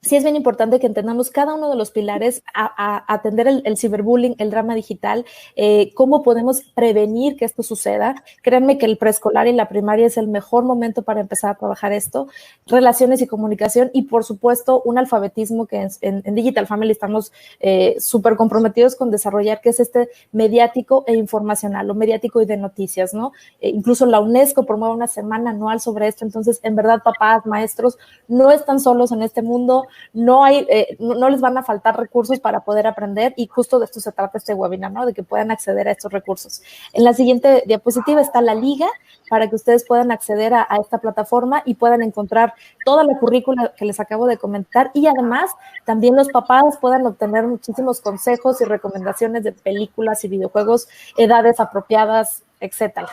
sí es bien importante que entendamos cada uno de los pilares a atender el ciberbullying, el drama digital, cómo podemos prevenir que esto suceda. Créanme que el preescolar y la primaria es el mejor momento para empezar a trabajar esto, relaciones y comunicación, y por supuesto un alfabetismo que en Digital Family estamos súper comprometidos con desarrollar, que es este mediático e informacional, o mediático y de noticias, ¿no? Incluso la UNESCO promueve una semana anual sobre esto. Entonces, en verdad, papás, maestros, no están solos en este mundo. No les van a faltar recursos para poder aprender, y justo de esto se trata este webinar, ¿no? De que puedan acceder a estos recursos. En la siguiente diapositiva está la liga para que ustedes puedan acceder a esta plataforma y puedan encontrar toda la currícula que les acabo de comentar, y además también los papás puedan obtener muchísimos consejos y recomendaciones de películas y videojuegos, edades apropiadas, etcétera.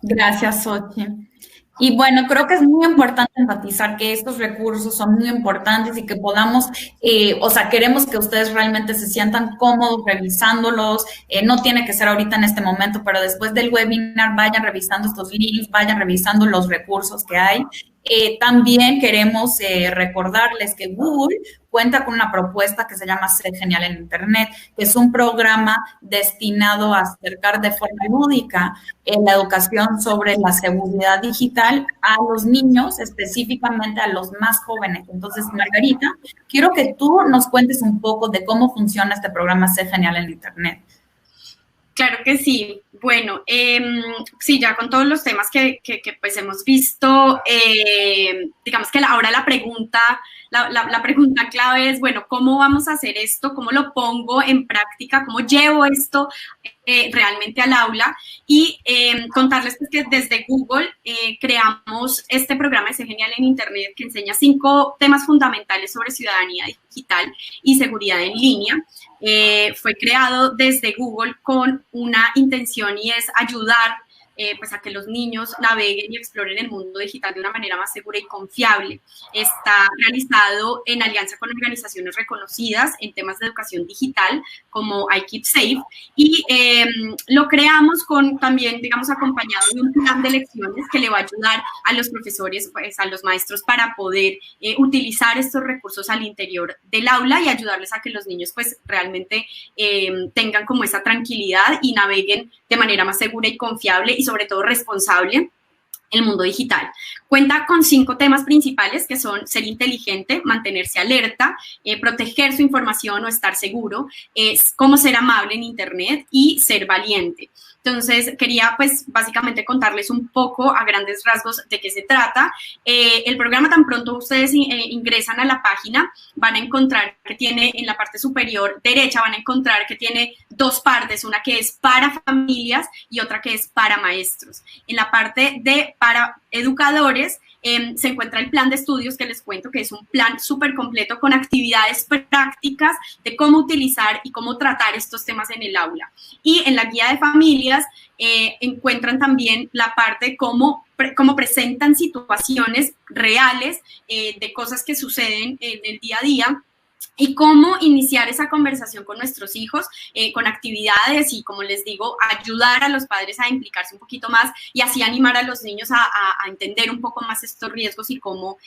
Gracias, Xochitl. Y bueno, creo que es muy importante enfatizar que estos recursos son muy importantes y que podamos, o sea, queremos que ustedes realmente se sientan cómodos revisándolos. No tiene que ser ahorita en este momento, pero después del webinar vayan revisando estos links, vayan revisando los recursos que hay. También queremos recordarles que Google cuenta con una propuesta que se llama Ser Genial en Internet, que es un programa destinado a acercar de forma lúdica la educación sobre la seguridad digital a los niños, específicamente a los más jóvenes. Entonces, Margarita, quiero que tú nos cuentes un poco de cómo funciona este programa Ser Genial en Internet. Claro que sí. Bueno, sí, ya con todos los temas que pues hemos visto, digamos que ahora la pregunta clave es, bueno, ¿cómo vamos a hacer esto? ¿Cómo lo pongo en práctica? ¿Cómo llevo esto realmente al aula? Y contarles pues, que desde Google creamos este programa de Ser Genial en Internet, que enseña 5 temas fundamentales sobre ciudadanía digital y seguridad en línea. Fue creado desde Google con una intención, y es ayudar pues a que los niños naveguen y exploren el mundo digital de una manera más segura y confiable. Está realizado en alianza con organizaciones reconocidas en temas de educación digital como iKeepSafe, y lo creamos con también, digamos, acompañado de un plan de lecciones que le va a ayudar a los profesores, pues a los maestros, para poder utilizar estos recursos al interior del aula y ayudarles a que los niños pues realmente tengan como esa tranquilidad y naveguen de manera más segura y confiable y sobre todo responsable el mundo digital. Cuenta con 5 temas principales, que son ser inteligente, mantenerse alerta, proteger su información o estar seguro, cómo ser amable en Internet y ser valiente. Entonces, quería pues básicamente contarles un poco a grandes rasgos de qué se trata. El programa, tan pronto ustedes ingresan a la página, van a encontrar que tiene en la parte superior derecha, van a encontrar que tiene 2 partes, una que es para familias y otra que es para maestros. En la parte de para educadores se encuentra el plan de estudios, que les cuento que es un plan súper completo con actividades prácticas de cómo utilizar y cómo tratar estos temas en el aula. Y en la guía de familias encuentran también la parte de cómo presentan situaciones reales de cosas que suceden en el día a día, y cómo iniciar esa conversación con nuestros hijos, con actividades y, como les digo, ayudar a los padres a implicarse un poquito más y así animar a los niños a entender un poco más estos riesgos y cómo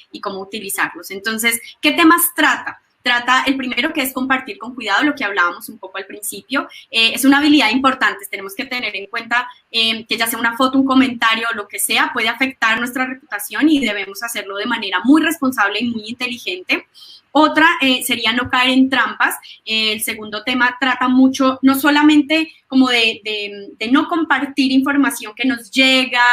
utilizarlos. Entonces, ¿qué temas trata? trata el primero, que es compartir con cuidado, lo que hablábamos un poco al principio. Es una habilidad importante, tenemos que tener en cuenta que ya sea una foto, un comentario o lo que sea, puede afectar nuestra reputación y debemos hacerlo de manera muy responsable y muy inteligente. Otra sería no caer en trampas. El segundo tema trata mucho, no solamente como de no compartir información que nos llega,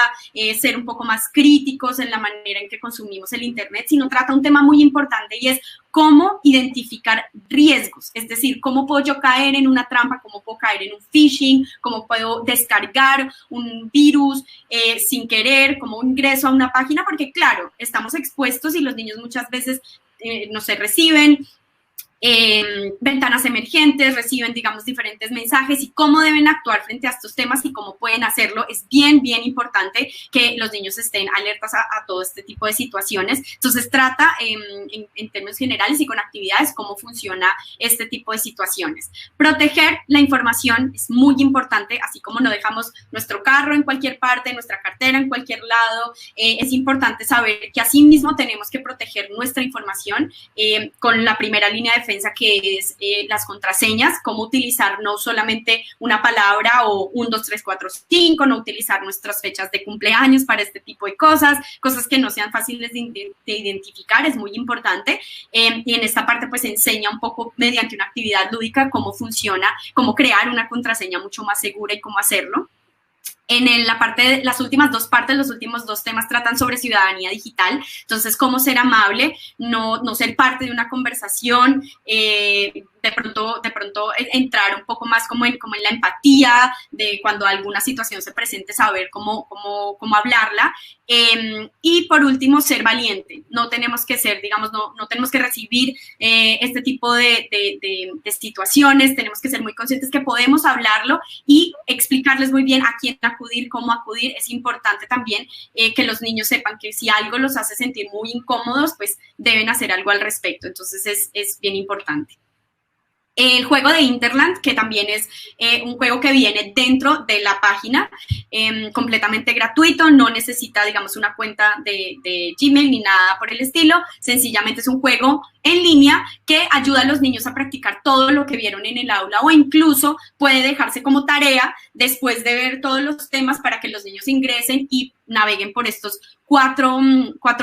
ser un poco más críticos en la manera en que consumimos el Internet, sino trata un tema muy importante y es cómo identificar riesgos, es decir, cómo puedo yo caer en una trampa, cómo puedo caer en un phishing, cómo puedo descargar un virus sin querer, cómo ingreso a una página, porque claro, estamos expuestos y los niños muchas veces no se reciben ventanas emergentes, reciben, digamos, diferentes mensajes y cómo deben actuar frente a estos temas y cómo pueden hacerlo. Es bien, bien importante que los niños estén alertas a todo este tipo de situaciones. Entonces, trata en términos generales y con actividades cómo funciona este tipo de situaciones. Proteger la información es muy importante, así como no dejamos nuestro carro en cualquier parte, nuestra cartera en cualquier lado. Es importante saber que así mismo tenemos que proteger nuestra información con la primera línea de defensa, que es las contraseñas, cómo utilizar no solamente una palabra o 1, 2, 3, 4, 5, no utilizar nuestras fechas de cumpleaños para este tipo de cosas que no sean fáciles de identificar, es muy importante. Y en esta parte pues enseña un poco mediante una actividad lúdica cómo funciona, cómo crear una contraseña mucho más segura y cómo hacerlo. En la parte de las últimas dos partes, los últimos dos temas tratan sobre ciudadanía digital, entonces cómo ser amable, no ser parte de una conversación, de pronto entrar un poco más como en la empatía de cuando alguna situación se presente, saber cómo hablarla. Y por último, ser valiente. No tenemos que ser, digamos, no tenemos que recibir este tipo de situaciones, tenemos que ser muy conscientes que podemos hablarlo y explicarles muy bien a quién acudir, cómo acudir. Es importante también que los niños sepan que si algo los hace sentir muy incómodos, pues deben hacer algo al respecto. Entonces es bien importante. El juego de Interland, que también es un juego que viene dentro de la página, completamente gratuito, no necesita, digamos, una cuenta de Gmail ni nada por el estilo, sencillamente es un juego en línea que ayuda a los niños a practicar todo lo que vieron en el aula o incluso puede dejarse como tarea después de ver todos los temas para que los niños ingresen y naveguen por estos cuatro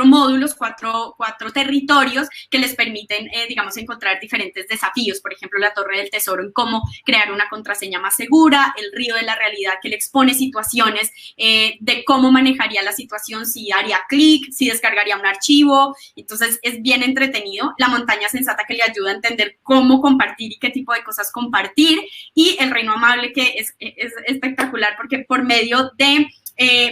módulos, cuatro territorios que les permiten, digamos, encontrar diferentes desafíos. Por ejemplo, la Torre del Tesoro en cómo crear una contraseña más segura, el Río de la Realidad que le expone situaciones de cómo manejaría la situación, si haría clic, si descargaría un archivo. Entonces, es bien entretenido. La Montaña Sensata que le ayuda a entender cómo compartir y qué tipo de cosas compartir. Y el Reino Amable que es espectacular porque por medio de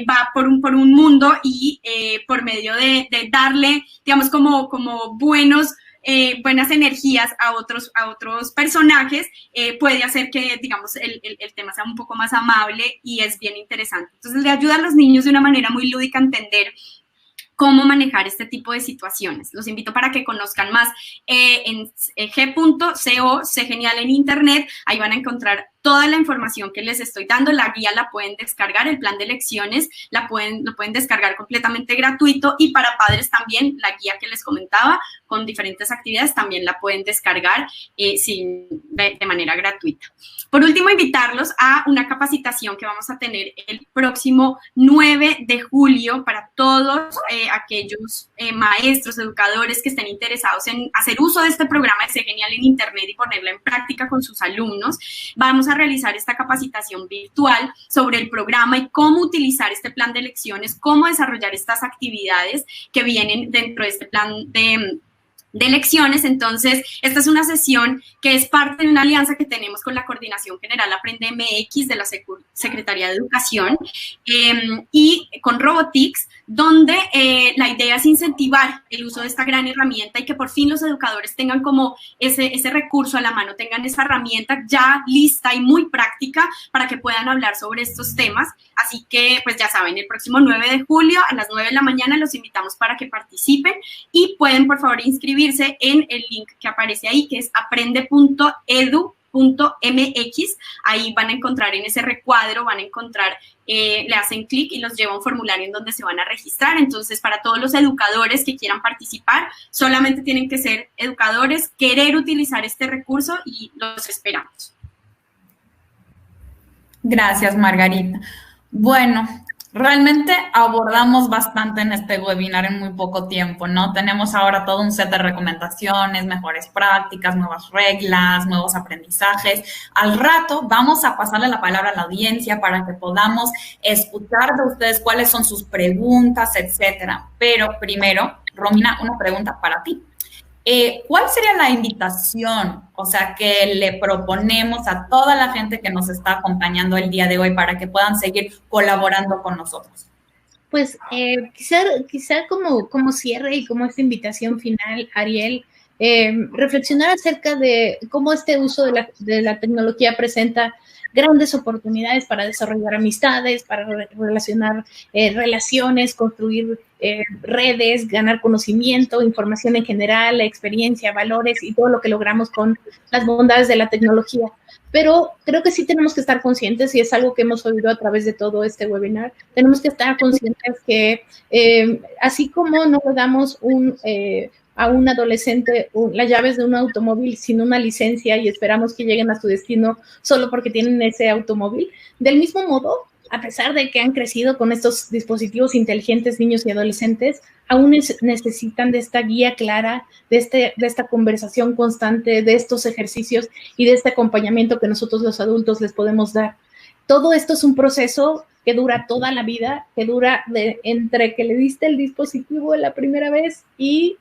va por un mundo y por medio de darle, digamos, como buenas energías a otros personajes, puede hacer que, digamos, el tema sea un poco más amable y es bien interesante. Entonces, le ayuda a los niños de una manera muy lúdica a entender cómo manejar este tipo de situaciones. Los invito para que conozcan más en g.co, Sé Genial en Internet. Ahí van a encontrar toda la información que les estoy dando. La guía la pueden descargar, el plan de lecciones lo pueden descargar completamente gratuito y para padres también la guía que les comentaba con diferentes actividades también la pueden descargar de manera gratuita. Por último, invitarlos a una capacitación que vamos a tener el próximo 9 de julio para todos aquellos maestros, educadores que estén interesados en hacer uso de este programa de Sé Genial en Internet y ponerlo en práctica con sus alumnos. Vamos a realizar esta capacitación virtual sobre el programa y cómo utilizar este plan de lecciones, cómo desarrollar estas actividades que vienen dentro de este plan de lecciones. Entonces, esta es una sesión que es parte de una alianza que tenemos con la Coordinación General Aprende MX de la Secretaría de Educación y con Robotics, donde la idea es incentivar el uso de esta gran herramienta y que por fin los educadores tengan como ese recurso a la mano, tengan esa herramienta ya lista y muy práctica para que puedan hablar sobre estos temas. Así que, pues ya saben, el próximo 9 de julio a las 9 de la mañana los invitamos para que participen y pueden, por favor, inscribirse en el link que aparece ahí, que es aprende.edu.co. ahí van a encontrar en ese recuadro, van a encontrar, le hacen clic y los lleva a un formulario en donde se van a registrar. Entonces, para todos los educadores que quieran participar, solamente tienen que ser educadores, querer utilizar este recurso y los esperamos. Gracias, Margarita. Bueno, realmente abordamos bastante en este webinar en muy poco tiempo, ¿no? Tenemos ahora todo un set de recomendaciones, mejores prácticas, nuevas reglas, nuevos aprendizajes. Al rato vamos a pasarle la palabra a la audiencia para que podamos escuchar de ustedes cuáles son sus preguntas, etcétera. Pero primero, Romina, una pregunta para ti. ¿Cuál sería la invitación, o sea, que le proponemos a toda la gente que nos está acompañando el día de hoy para que puedan seguir colaborando con nosotros? Pues quizá como cierre y como esta invitación final, Ariel, reflexionar acerca de cómo este uso de la tecnología presenta grandes oportunidades para desarrollar amistades, para relacionar relaciones, construir redes, ganar conocimiento, información en general, experiencia, valores y todo lo que logramos con las bondades de la tecnología. Pero creo que sí tenemos que estar conscientes, y es algo que hemos oído a través de todo este webinar, tenemos que estar conscientes que así como no le damos a un adolescente las llaves de un automóvil sin una licencia y esperamos que lleguen a su destino solo porque tienen ese automóvil, del mismo modo, a pesar de que han crecido con estos dispositivos inteligentes, niños y adolescentes, aún necesitan de esta guía clara, de esta conversación constante, de estos ejercicios y de este acompañamiento que nosotros los adultos les podemos dar. Todo esto es un proceso que dura toda la vida, que dura entre que le diste el dispositivo la primera vez y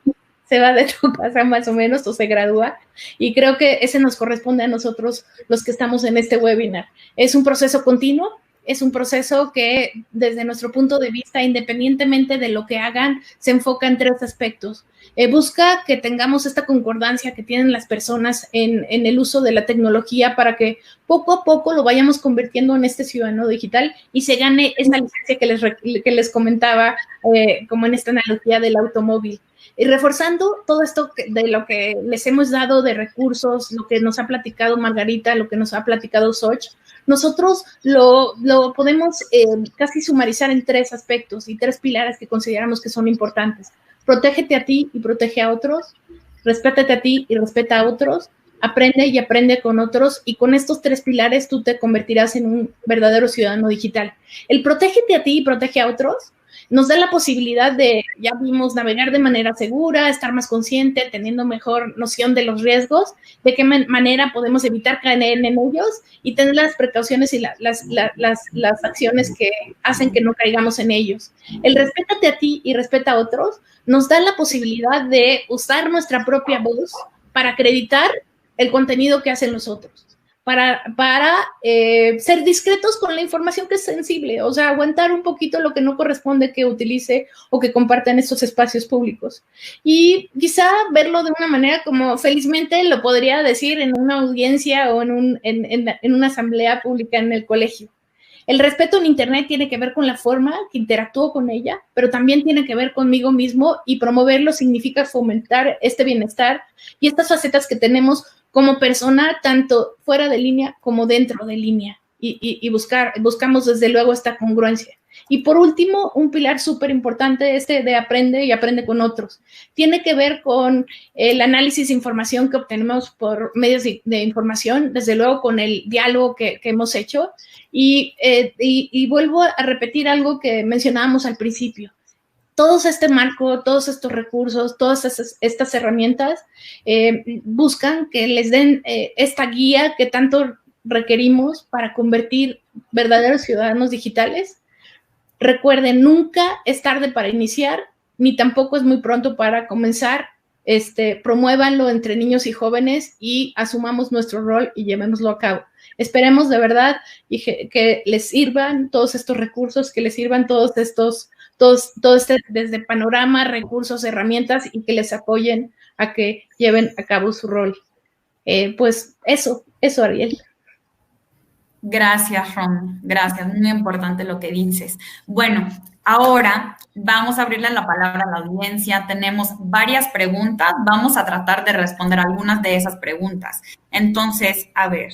se va de tu casa más o menos o se gradúa, y creo que ese nos corresponde a nosotros los que estamos en este webinar. Es un proceso continuo, es un proceso que desde nuestro punto de vista, independientemente de lo que hagan, se enfoca en 3 aspectos. Busca que tengamos esta concordancia que tienen las personas en el uso de la tecnología para que poco a poco lo vayamos convirtiendo en este ciudadano digital y se gane esta licencia que les comentaba, como en esta analogía del automóvil. Y reforzando todo esto de lo que les hemos dado de recursos, lo que nos ha platicado Margarita, lo que nos ha platicado Xoch, nosotros lo podemos casi sumarizar en 3 aspectos y 3 pilares que consideramos que son importantes. Protégete a ti y protege a otros, respétate a ti y respeta a otros, aprende y aprende con otros, y con estos 3 pilares tú te convertirás en un verdadero ciudadano digital. El protégete a ti y protege a otros nos da la posibilidad de, ya vimos, navegar de manera segura, estar más consciente, teniendo mejor noción de los riesgos, de qué manera podemos evitar caer en ellos y tener las precauciones y las acciones que hacen que no caigamos en ellos. El respétate a ti y respeta a otros nos da la posibilidad de usar nuestra propia voz para acreditar el contenido que hacen los otros. Para ser discretos con la información que es sensible, o sea, aguantar un poquito lo que no corresponde que utilice o que comparta en estos espacios públicos. Y quizá verlo de una manera como felizmente lo podría decir en una audiencia o en una asamblea pública en el colegio. El respeto en Internet tiene que ver con la forma que interactúo con ella, pero también tiene que ver conmigo mismo, y promoverlo significa fomentar este bienestar y estas facetas que tenemos como persona, tanto fuera de línea como dentro de línea, y buscamos desde luego esta congruencia. Y por último, un pilar súper importante de aprende y aprende con otros. Tiene que ver con el análisis de información que obtenemos por medios de información, desde luego con el diálogo que hemos hecho, y vuelvo a repetir algo que mencionábamos al principio. Todo este marco, todos estos recursos, todas estas herramientas buscan que les den esta guía que tanto requerimos para convertir verdaderos ciudadanos digitales. Recuerden, nunca es tarde para iniciar, ni tampoco es muy pronto para comenzar. Promuévanlo entre niños y jóvenes y asumamos nuestro rol y llevémoslo a cabo. Esperemos de verdad que les sirvan todos estos recursos, que les sirvan todo desde panorama, recursos, herramientas, y que les apoyen a que lleven a cabo su rol. Pues eso, Ariel. Gracias, Ron. Gracias. Muy importante lo que dices. Bueno, ahora vamos a abrirle la palabra a la audiencia. Tenemos varias preguntas. Vamos a tratar de responder algunas de esas preguntas. Entonces, a ver,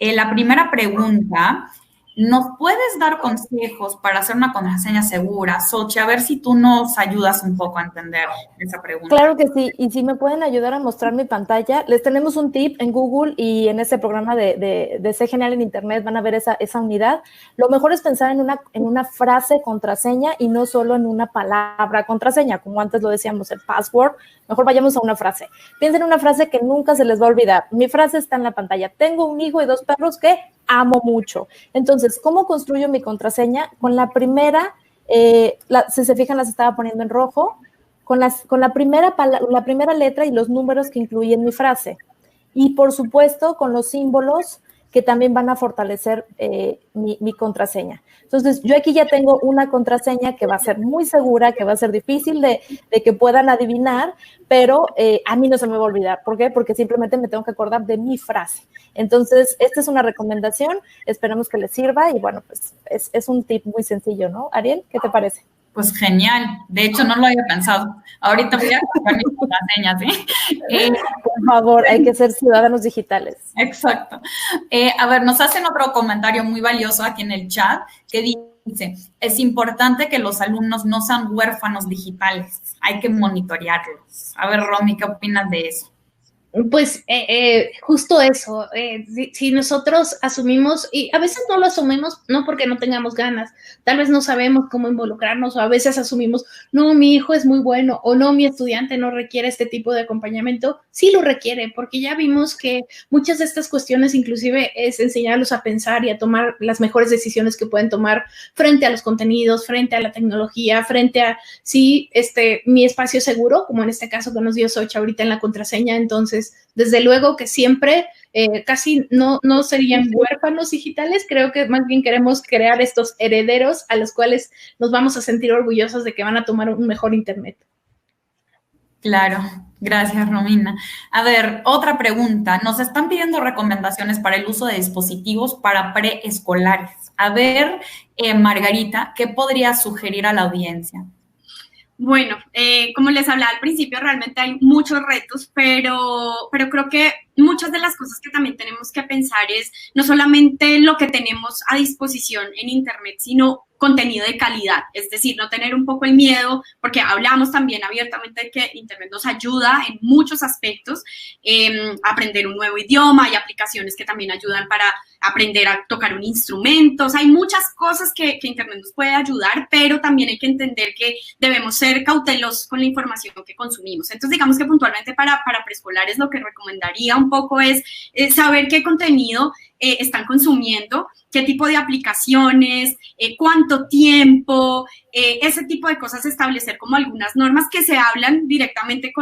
la primera pregunta, ¿nos puedes dar consejos para hacer una contraseña segura? Sochi, a ver si tú nos ayudas un poco a entender esa pregunta. Claro que sí, y si me pueden ayudar a mostrar mi pantalla, les tenemos un tip en Google y en ese programa de Sé Genial en Internet van a ver esa unidad. Lo mejor es pensar en una frase contraseña y no solo en una palabra contraseña, como antes lo decíamos, el password. Mejor vayamos a una frase. Piensen en una frase que nunca se les va a olvidar. Mi frase está en la pantalla. Tengo un hijo y 2 perros que amo mucho. Entonces, ¿cómo construyo mi contraseña? Con la primera, si se fijan, las estaba poniendo en rojo, con la primera letra y los números que incluí en mi frase. Y, por supuesto, con los símbolos que también van a fortalecer mi contraseña. Entonces, yo aquí ya tengo una contraseña que va a ser muy segura, que va a ser difícil de que puedan adivinar, pero a mí no se me va a olvidar. ¿Por qué? Porque simplemente me tengo que acordar de mi frase. Entonces, esta es una recomendación, esperamos que les sirva y bueno, pues es un tip muy sencillo, ¿no? Ariel, ¿qué te parece? Pues genial. De hecho, no lo había pensado. Ahorita voy a cambiar mis contraseñas, ¿sí? Por favor, hay que ser ciudadanos digitales. Exacto. A ver, nos hacen otro comentario muy valioso aquí en el chat que dice, es importante que los alumnos no sean huérfanos digitales. Hay que monitorearlos. A ver, Romy, ¿qué opinas de eso? Pues justo eso, si nosotros asumimos, y a veces no lo asumimos, no porque no tengamos ganas, tal vez no sabemos cómo involucrarnos, o a veces asumimos, no, mi hijo es muy bueno, o no, mi estudiante no requiere este tipo de acompañamiento, sí lo requiere, porque ya vimos que muchas de estas cuestiones inclusive es enseñarlos a pensar y a tomar las mejores decisiones que pueden tomar frente a los contenidos, frente a la tecnología, frente a, sí, mi espacio seguro, como en este caso que nos dio Socha ahorita en la contraseña, entonces, desde luego que siempre casi no serían huérfanos digitales, creo que más bien queremos crear estos herederos a los cuales nos vamos a sentir orgullosos de que van a tomar un mejor Internet. Claro, gracias, Romina. A ver, otra pregunta. Nos están pidiendo recomendaciones para el uso de dispositivos para preescolares. A ver, Margarita, ¿qué podría sugerir a la audiencia? Bueno, como les hablaba al principio, realmente hay muchos retos, pero creo que muchas de las cosas que también tenemos que pensar es no solamente lo que tenemos a disposición en Internet, sino contenido de calidad, es decir, no tener un poco el miedo, porque hablamos también abiertamente de que Internet nos ayuda en muchos aspectos, aprender un nuevo idioma, hay aplicaciones que también ayudan para aprender a tocar un instrumento, o sea, hay muchas cosas que Internet nos puede ayudar, pero también hay que entender que debemos ser cautelosos con la información que consumimos. Entonces, digamos que puntualmente para preescolares lo que recomendaría un poco es saber qué contenido están consumiendo, qué tipo de aplicaciones, cuánto tiempo, ese tipo de cosas, establecer como algunas normas que se hablan directamente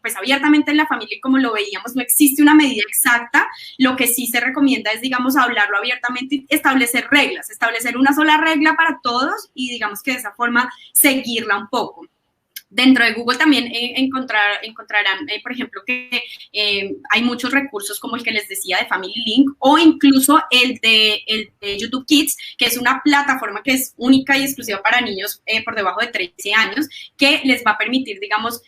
pues abiertamente en la familia y como lo veíamos, no existe una medida exacta, lo que sí se recomienda es, digamos, hablarlo abiertamente y establecer reglas, establecer una sola regla para todos y digamos que de esa forma seguirla un poco. Dentro de Google también encontrarán, por ejemplo, que hay muchos recursos como el que les decía de Family Link o incluso el de YouTube Kids, que es una plataforma que es única y exclusiva para niños por debajo de 13 años, que les va a permitir, digamos,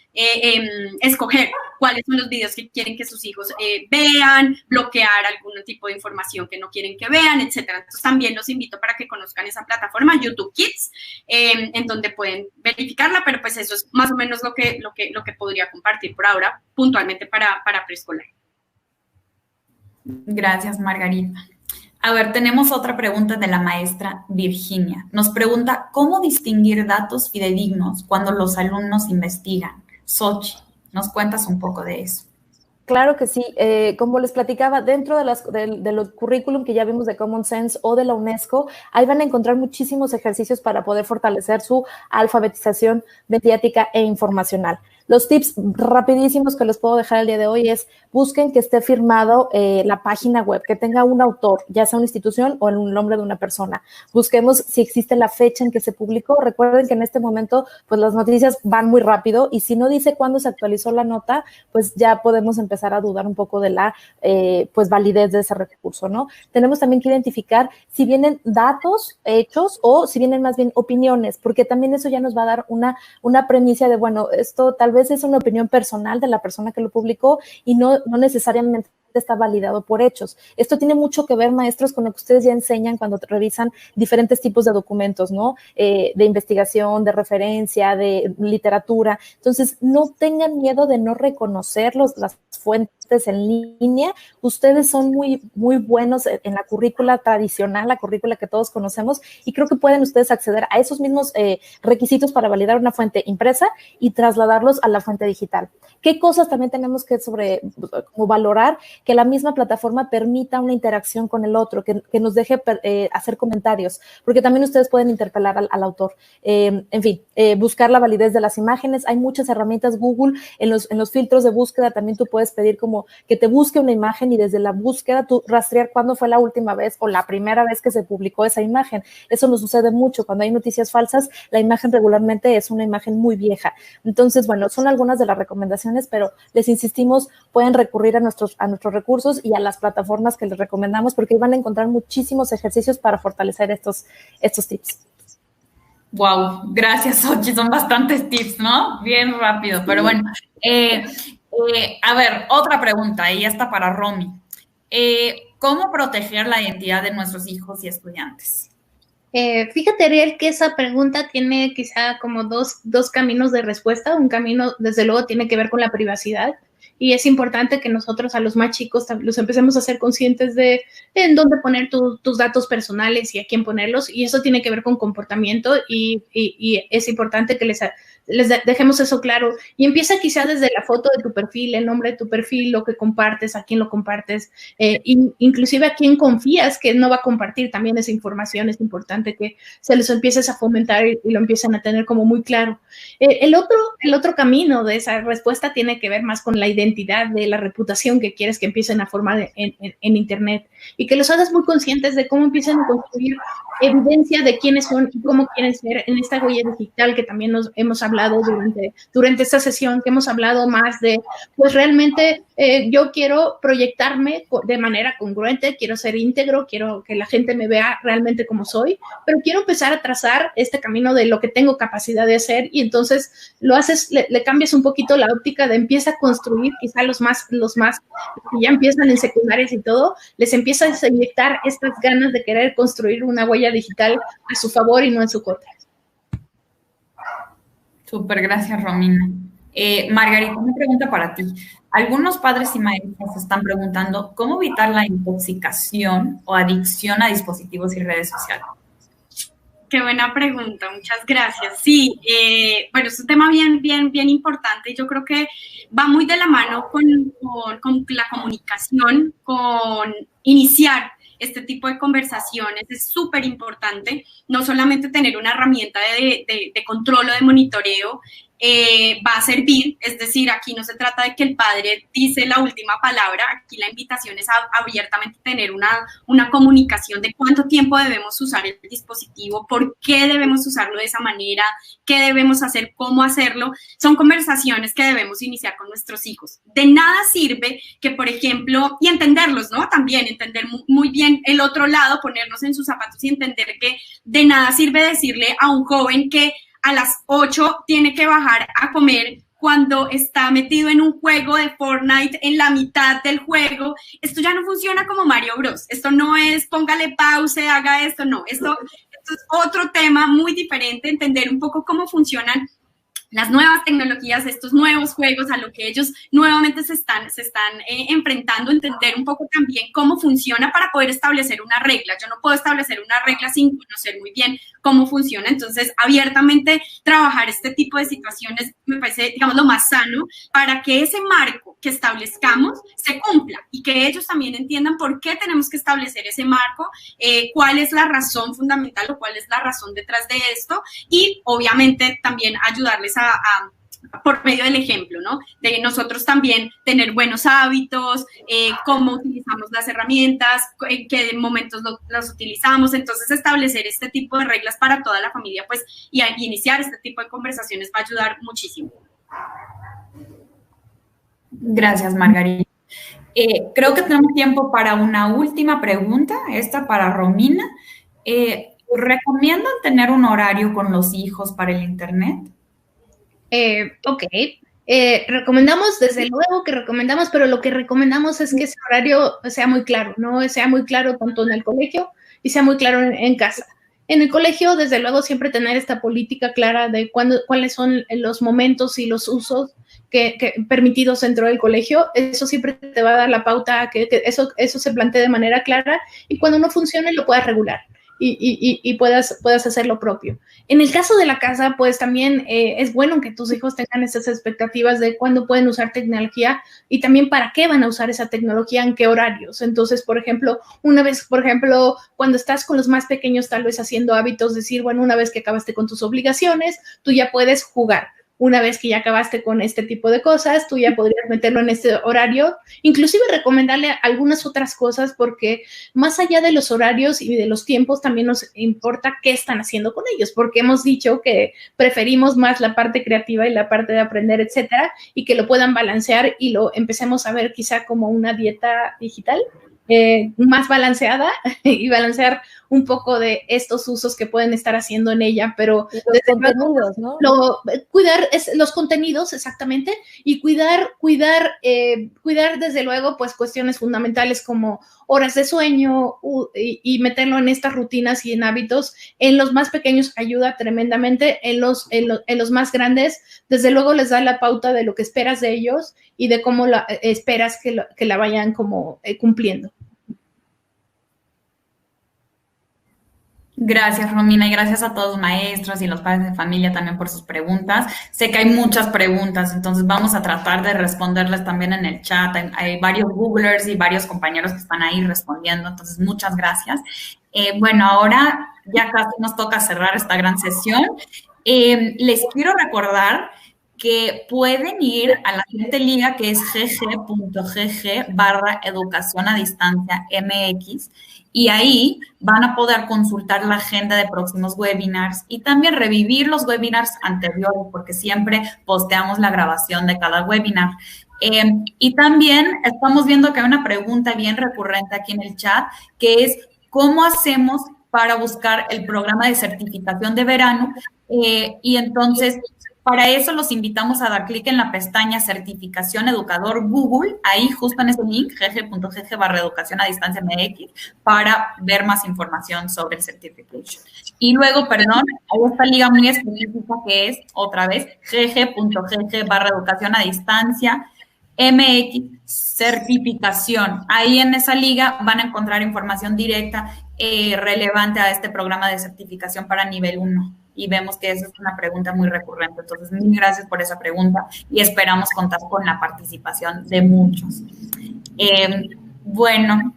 escoger cuáles son los videos que quieren que sus hijos vean, bloquear algún tipo de información que no quieren que vean, etcétera. Entonces también los invito para que conozcan esa plataforma, YouTube Kids, en donde pueden verificarla, pero pues eso es más o menos lo que podría compartir por ahora puntualmente para preescolar. Gracias, Margarita. A ver, tenemos otra pregunta de la maestra Virginia. Nos pregunta, ¿cómo distinguir datos fidedignos cuando los alumnos investigan? Sochi, ¿nos cuentas un poco de eso? Claro que sí. Como les platicaba, dentro de los currículum que ya vimos de Common Sense o de la UNESCO, ahí van a encontrar muchísimos ejercicios para poder fortalecer su alfabetización mediática e informacional. Los tips rapidísimos que les puedo dejar el día de hoy es busquen que esté firmado la página web, que tenga un autor, ya sea una institución o el nombre de una persona. Busquemos si existe la fecha en que se publicó. Recuerden que en este momento pues las noticias van muy rápido y si no dice cuándo se actualizó la nota, pues ya podemos empezar a dudar un poco de la pues validez de ese recurso, ¿no? Tenemos también que identificar si vienen datos, hechos o si vienen más bien opiniones, porque también eso ya nos va a dar una premisa de, bueno, esto tal vez es una opinión personal de la persona que lo publicó y no necesariamente está validado por hechos. Esto tiene mucho que ver, maestros, con lo que ustedes ya enseñan cuando revisan diferentes tipos de documentos, ¿no? De investigación, de referencia, de literatura. Entonces, no tengan miedo de no reconocer las fuentes en línea. Ustedes son muy, muy buenos en la currícula tradicional, la currícula que todos conocemos, y creo que pueden ustedes acceder a esos mismos requisitos para validar una fuente impresa y trasladarlos a la fuente digital. ¿Qué cosas también tenemos que como valorar? Que la misma plataforma permita una interacción con el otro, que nos deje hacer comentarios, porque también ustedes pueden interpelar al autor. En fin, buscar la validez de las imágenes. Hay muchas herramientas. Google, en los filtros de búsqueda también tú puedes pedir como que te busque una imagen y desde la búsqueda tú rastrear cuándo fue la última vez o la primera vez que se publicó esa imagen. Eso nos sucede mucho. Cuando hay noticias falsas, la imagen regularmente es una imagen muy vieja. Entonces, bueno, son algunas de las recomendaciones, pero les insistimos, pueden recurrir a nuestros recursos y a las plataformas que les recomendamos porque van a encontrar muchísimos ejercicios para fortalecer estos tips. Wow, gracias, Xochitl. Son bastantes tips, ¿no? Bien rápido, pero bueno. A ver, otra pregunta, y esta para Romy. ¿Cómo proteger la identidad de nuestros hijos y estudiantes? Fíjate, Ariel, que esa pregunta tiene quizá como dos caminos de respuesta. Un camino, desde luego, tiene que ver con la privacidad. Y es importante que nosotros a los más chicos los empecemos a ser conscientes de en dónde poner tus datos personales y a quién ponerlos. Y eso tiene que ver con comportamiento y es importante que les dejemos eso claro. Y empieza quizá desde la foto de tu perfil, el nombre de tu perfil, lo que compartes, a quién lo compartes, inclusive a quién confías que no va a compartir también esa información. Es importante que se les empieces a fomentar y lo empiecen a tener como muy claro. El otro camino de esa respuesta tiene que ver más con la identidad de la reputación que quieres que empiecen a formar en Internet y que los hagas muy conscientes de cómo empiezan a construir evidencia de quiénes son y cómo quieren ser en esta huella digital que también nos hemos hablado durante esta sesión, que hemos hablado más de, pues realmente yo quiero proyectarme de manera congruente, quiero ser íntegro, quiero que la gente me vea realmente como soy, pero quiero empezar a trazar este camino de lo que tengo capacidad de hacer y entonces lo haces, le cambias un poquito la óptica de empieza a construir, quizá los más que ya empiezan en secundarias y todo, les empiezas a inyectar estas ganas de querer construir una huella digital a su favor y no en su contra. Súper, gracias, Romina. Margarita, una pregunta para ti. Algunos padres y maestros están preguntando cómo evitar la intoxicación o adicción a dispositivos y redes sociales. Qué buena pregunta, muchas gracias. Sí, bueno, es un tema bien importante. Yo creo que va muy de la mano con la comunicación, con iniciar este tipo de conversaciones. Es súper importante, no solamente tener una herramienta de control o de monitoreo, va a servir, es decir, aquí no se trata de que el padre dice la última palabra, aquí la invitación es a abiertamente tener una comunicación de cuánto tiempo debemos usar el dispositivo, por qué debemos usarlo de esa manera, qué debemos hacer, cómo hacerlo. Son conversaciones que debemos iniciar con nuestros hijos. De nada sirve que, por ejemplo, y entenderlos, ¿no? También entender muy bien el otro lado, ponernos en sus zapatos y entender que de nada sirve decirle a un joven que a las 8 tiene que bajar a comer cuando está metido en un juego de Fortnite en la mitad del juego. Esto ya no funciona como Mario Bros. Esto no es póngale pause, haga esto, no. Esto es otro tema muy diferente, entender un poco cómo funcionan las nuevas tecnologías, estos nuevos juegos a lo que ellos nuevamente se están enfrentando, entender un poco también cómo funciona para poder establecer una regla. Yo no puedo establecer una regla sin conocer muy bien cómo funciona, entonces abiertamente trabajar este tipo de situaciones me parece, digamos, lo más sano para que ese marco que establezcamos se cumpla y que ellos también entiendan por qué tenemos que establecer ese marco, cuál es la razón fundamental o cuál es la razón detrás de esto y obviamente también ayudarles por medio del ejemplo, ¿no? De nosotros también tener buenos hábitos, cómo utilizamos las herramientas, en qué momentos las utilizamos. Entonces, establecer este tipo de reglas para toda la familia, pues, y iniciar este tipo de conversaciones va a ayudar muchísimo. Gracias, Margarita. Creo que tenemos tiempo para una última pregunta, esta para Romina. ¿Recomiendan tener un horario con los hijos para el Internet? Ok. Recomendamos, desde luego que recomendamos, pero lo que recomendamos es que ese horario sea muy claro, ¿no? Sea muy claro tanto en el colegio y sea muy claro en casa. En el colegio, desde luego, siempre tener esta política clara de cuáles son los momentos y los usos que permitidos dentro del colegio. Eso siempre te va a dar la pauta a que eso se plantee de manera clara y cuando no funcione lo puedas regular y puedas hacer lo propio. En el caso de la casa, pues también es bueno que tus hijos tengan esas expectativas de cuándo pueden usar tecnología y también para qué van a usar esa tecnología, en qué horarios. Entonces, por ejemplo, cuando estás con los más pequeños, tal vez haciendo hábitos, decir, bueno, una vez que acabaste con tus obligaciones, tú ya puedes jugar. Una vez que ya acabaste con este tipo de cosas, tú ya podrías meterlo en este horario, inclusive recomendarle algunas otras cosas, porque más allá de los horarios y de los tiempos, también nos importa qué están haciendo con ellos, porque hemos dicho que preferimos más la parte creativa y la parte de aprender, etcétera, y que lo puedan balancear y lo empecemos a ver quizá como una dieta digital, más balanceada y balancear un poco de estos usos que pueden estar haciendo en ella, pero los contenidos, ¿no? Cuidar los contenidos, exactamente, y cuidar desde luego pues cuestiones fundamentales como horas de sueño y meterlo en estas rutinas y en hábitos. En los más pequeños ayuda tremendamente, en los más grandes desde luego les da la pauta de lo que esperas de ellos y de cómo esperas que la vayan como cumpliendo. Gracias, Romina, y gracias a todos los maestros y los padres de familia también por sus preguntas. Sé que hay muchas preguntas, entonces vamos a tratar de responderles también en el chat. Hay varios Googlers y varios compañeros que están ahí respondiendo, entonces muchas gracias. Bueno, ahora ya casi nos toca cerrar esta gran sesión. Les quiero recordar que pueden ir a la siguiente liga que es gg.gg/educación a distancia MX y ahí van a poder consultar la agenda de próximos webinars y también revivir los webinars anteriores porque siempre posteamos la grabación de cada webinar. Y también estamos viendo que hay una pregunta bien recurrente aquí en el chat que es ¿cómo hacemos para buscar el programa de certificación de verano? Y entonces para eso los invitamos a dar clic en la pestaña Certificación Educador Google, ahí justo en ese link, gg.gg/educación a distancia MX, para ver más información sobre el certification. Y luego, perdón, hay esta liga muy específica que es, otra vez, gg.gg/educación a distancia MX certificación. Ahí en esa liga van a encontrar información directa relevante a este programa de certificación para nivel 1. Y vemos que esa es una pregunta muy recurrente. Entonces, mil gracias por esa pregunta y esperamos contar con la participación de muchos. Bueno,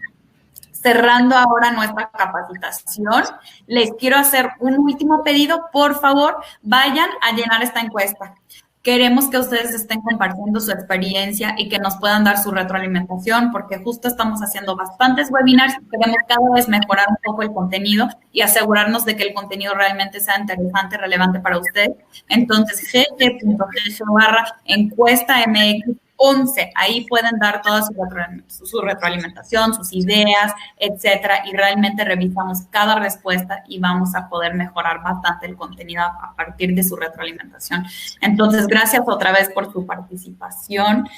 cerrando ahora nuestra capacitación, les quiero hacer un último pedido. Por favor, vayan a llenar esta encuesta. Queremos que ustedes estén compartiendo su experiencia y que nos puedan dar su retroalimentación, porque justo estamos haciendo bastantes webinars y queremos cada vez mejorar un poco el contenido y asegurarnos de que el contenido realmente sea interesante, relevante para ustedes. Entonces, gg.gg/encuesta MX 11, ahí pueden dar toda su retroalimentación, sus ideas, etcétera, y realmente revisamos cada respuesta y vamos a poder mejorar bastante el contenido a partir de su retroalimentación. Entonces, gracias otra vez por su participación.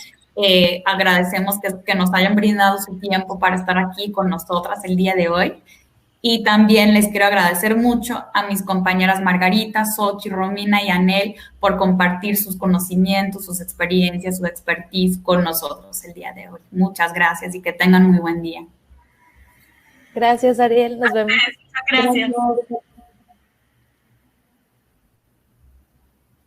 Agradecemos que nos hayan brindado su tiempo para estar aquí con nosotras el día de hoy. Y también les quiero agradecer mucho a mis compañeras Margarita, Xochitl, Romina y Anel por compartir sus conocimientos, sus experiencias, su expertise con nosotros el día de hoy. Muchas gracias y que tengan muy buen día. Gracias, Ariel. Nos vemos. Gracias.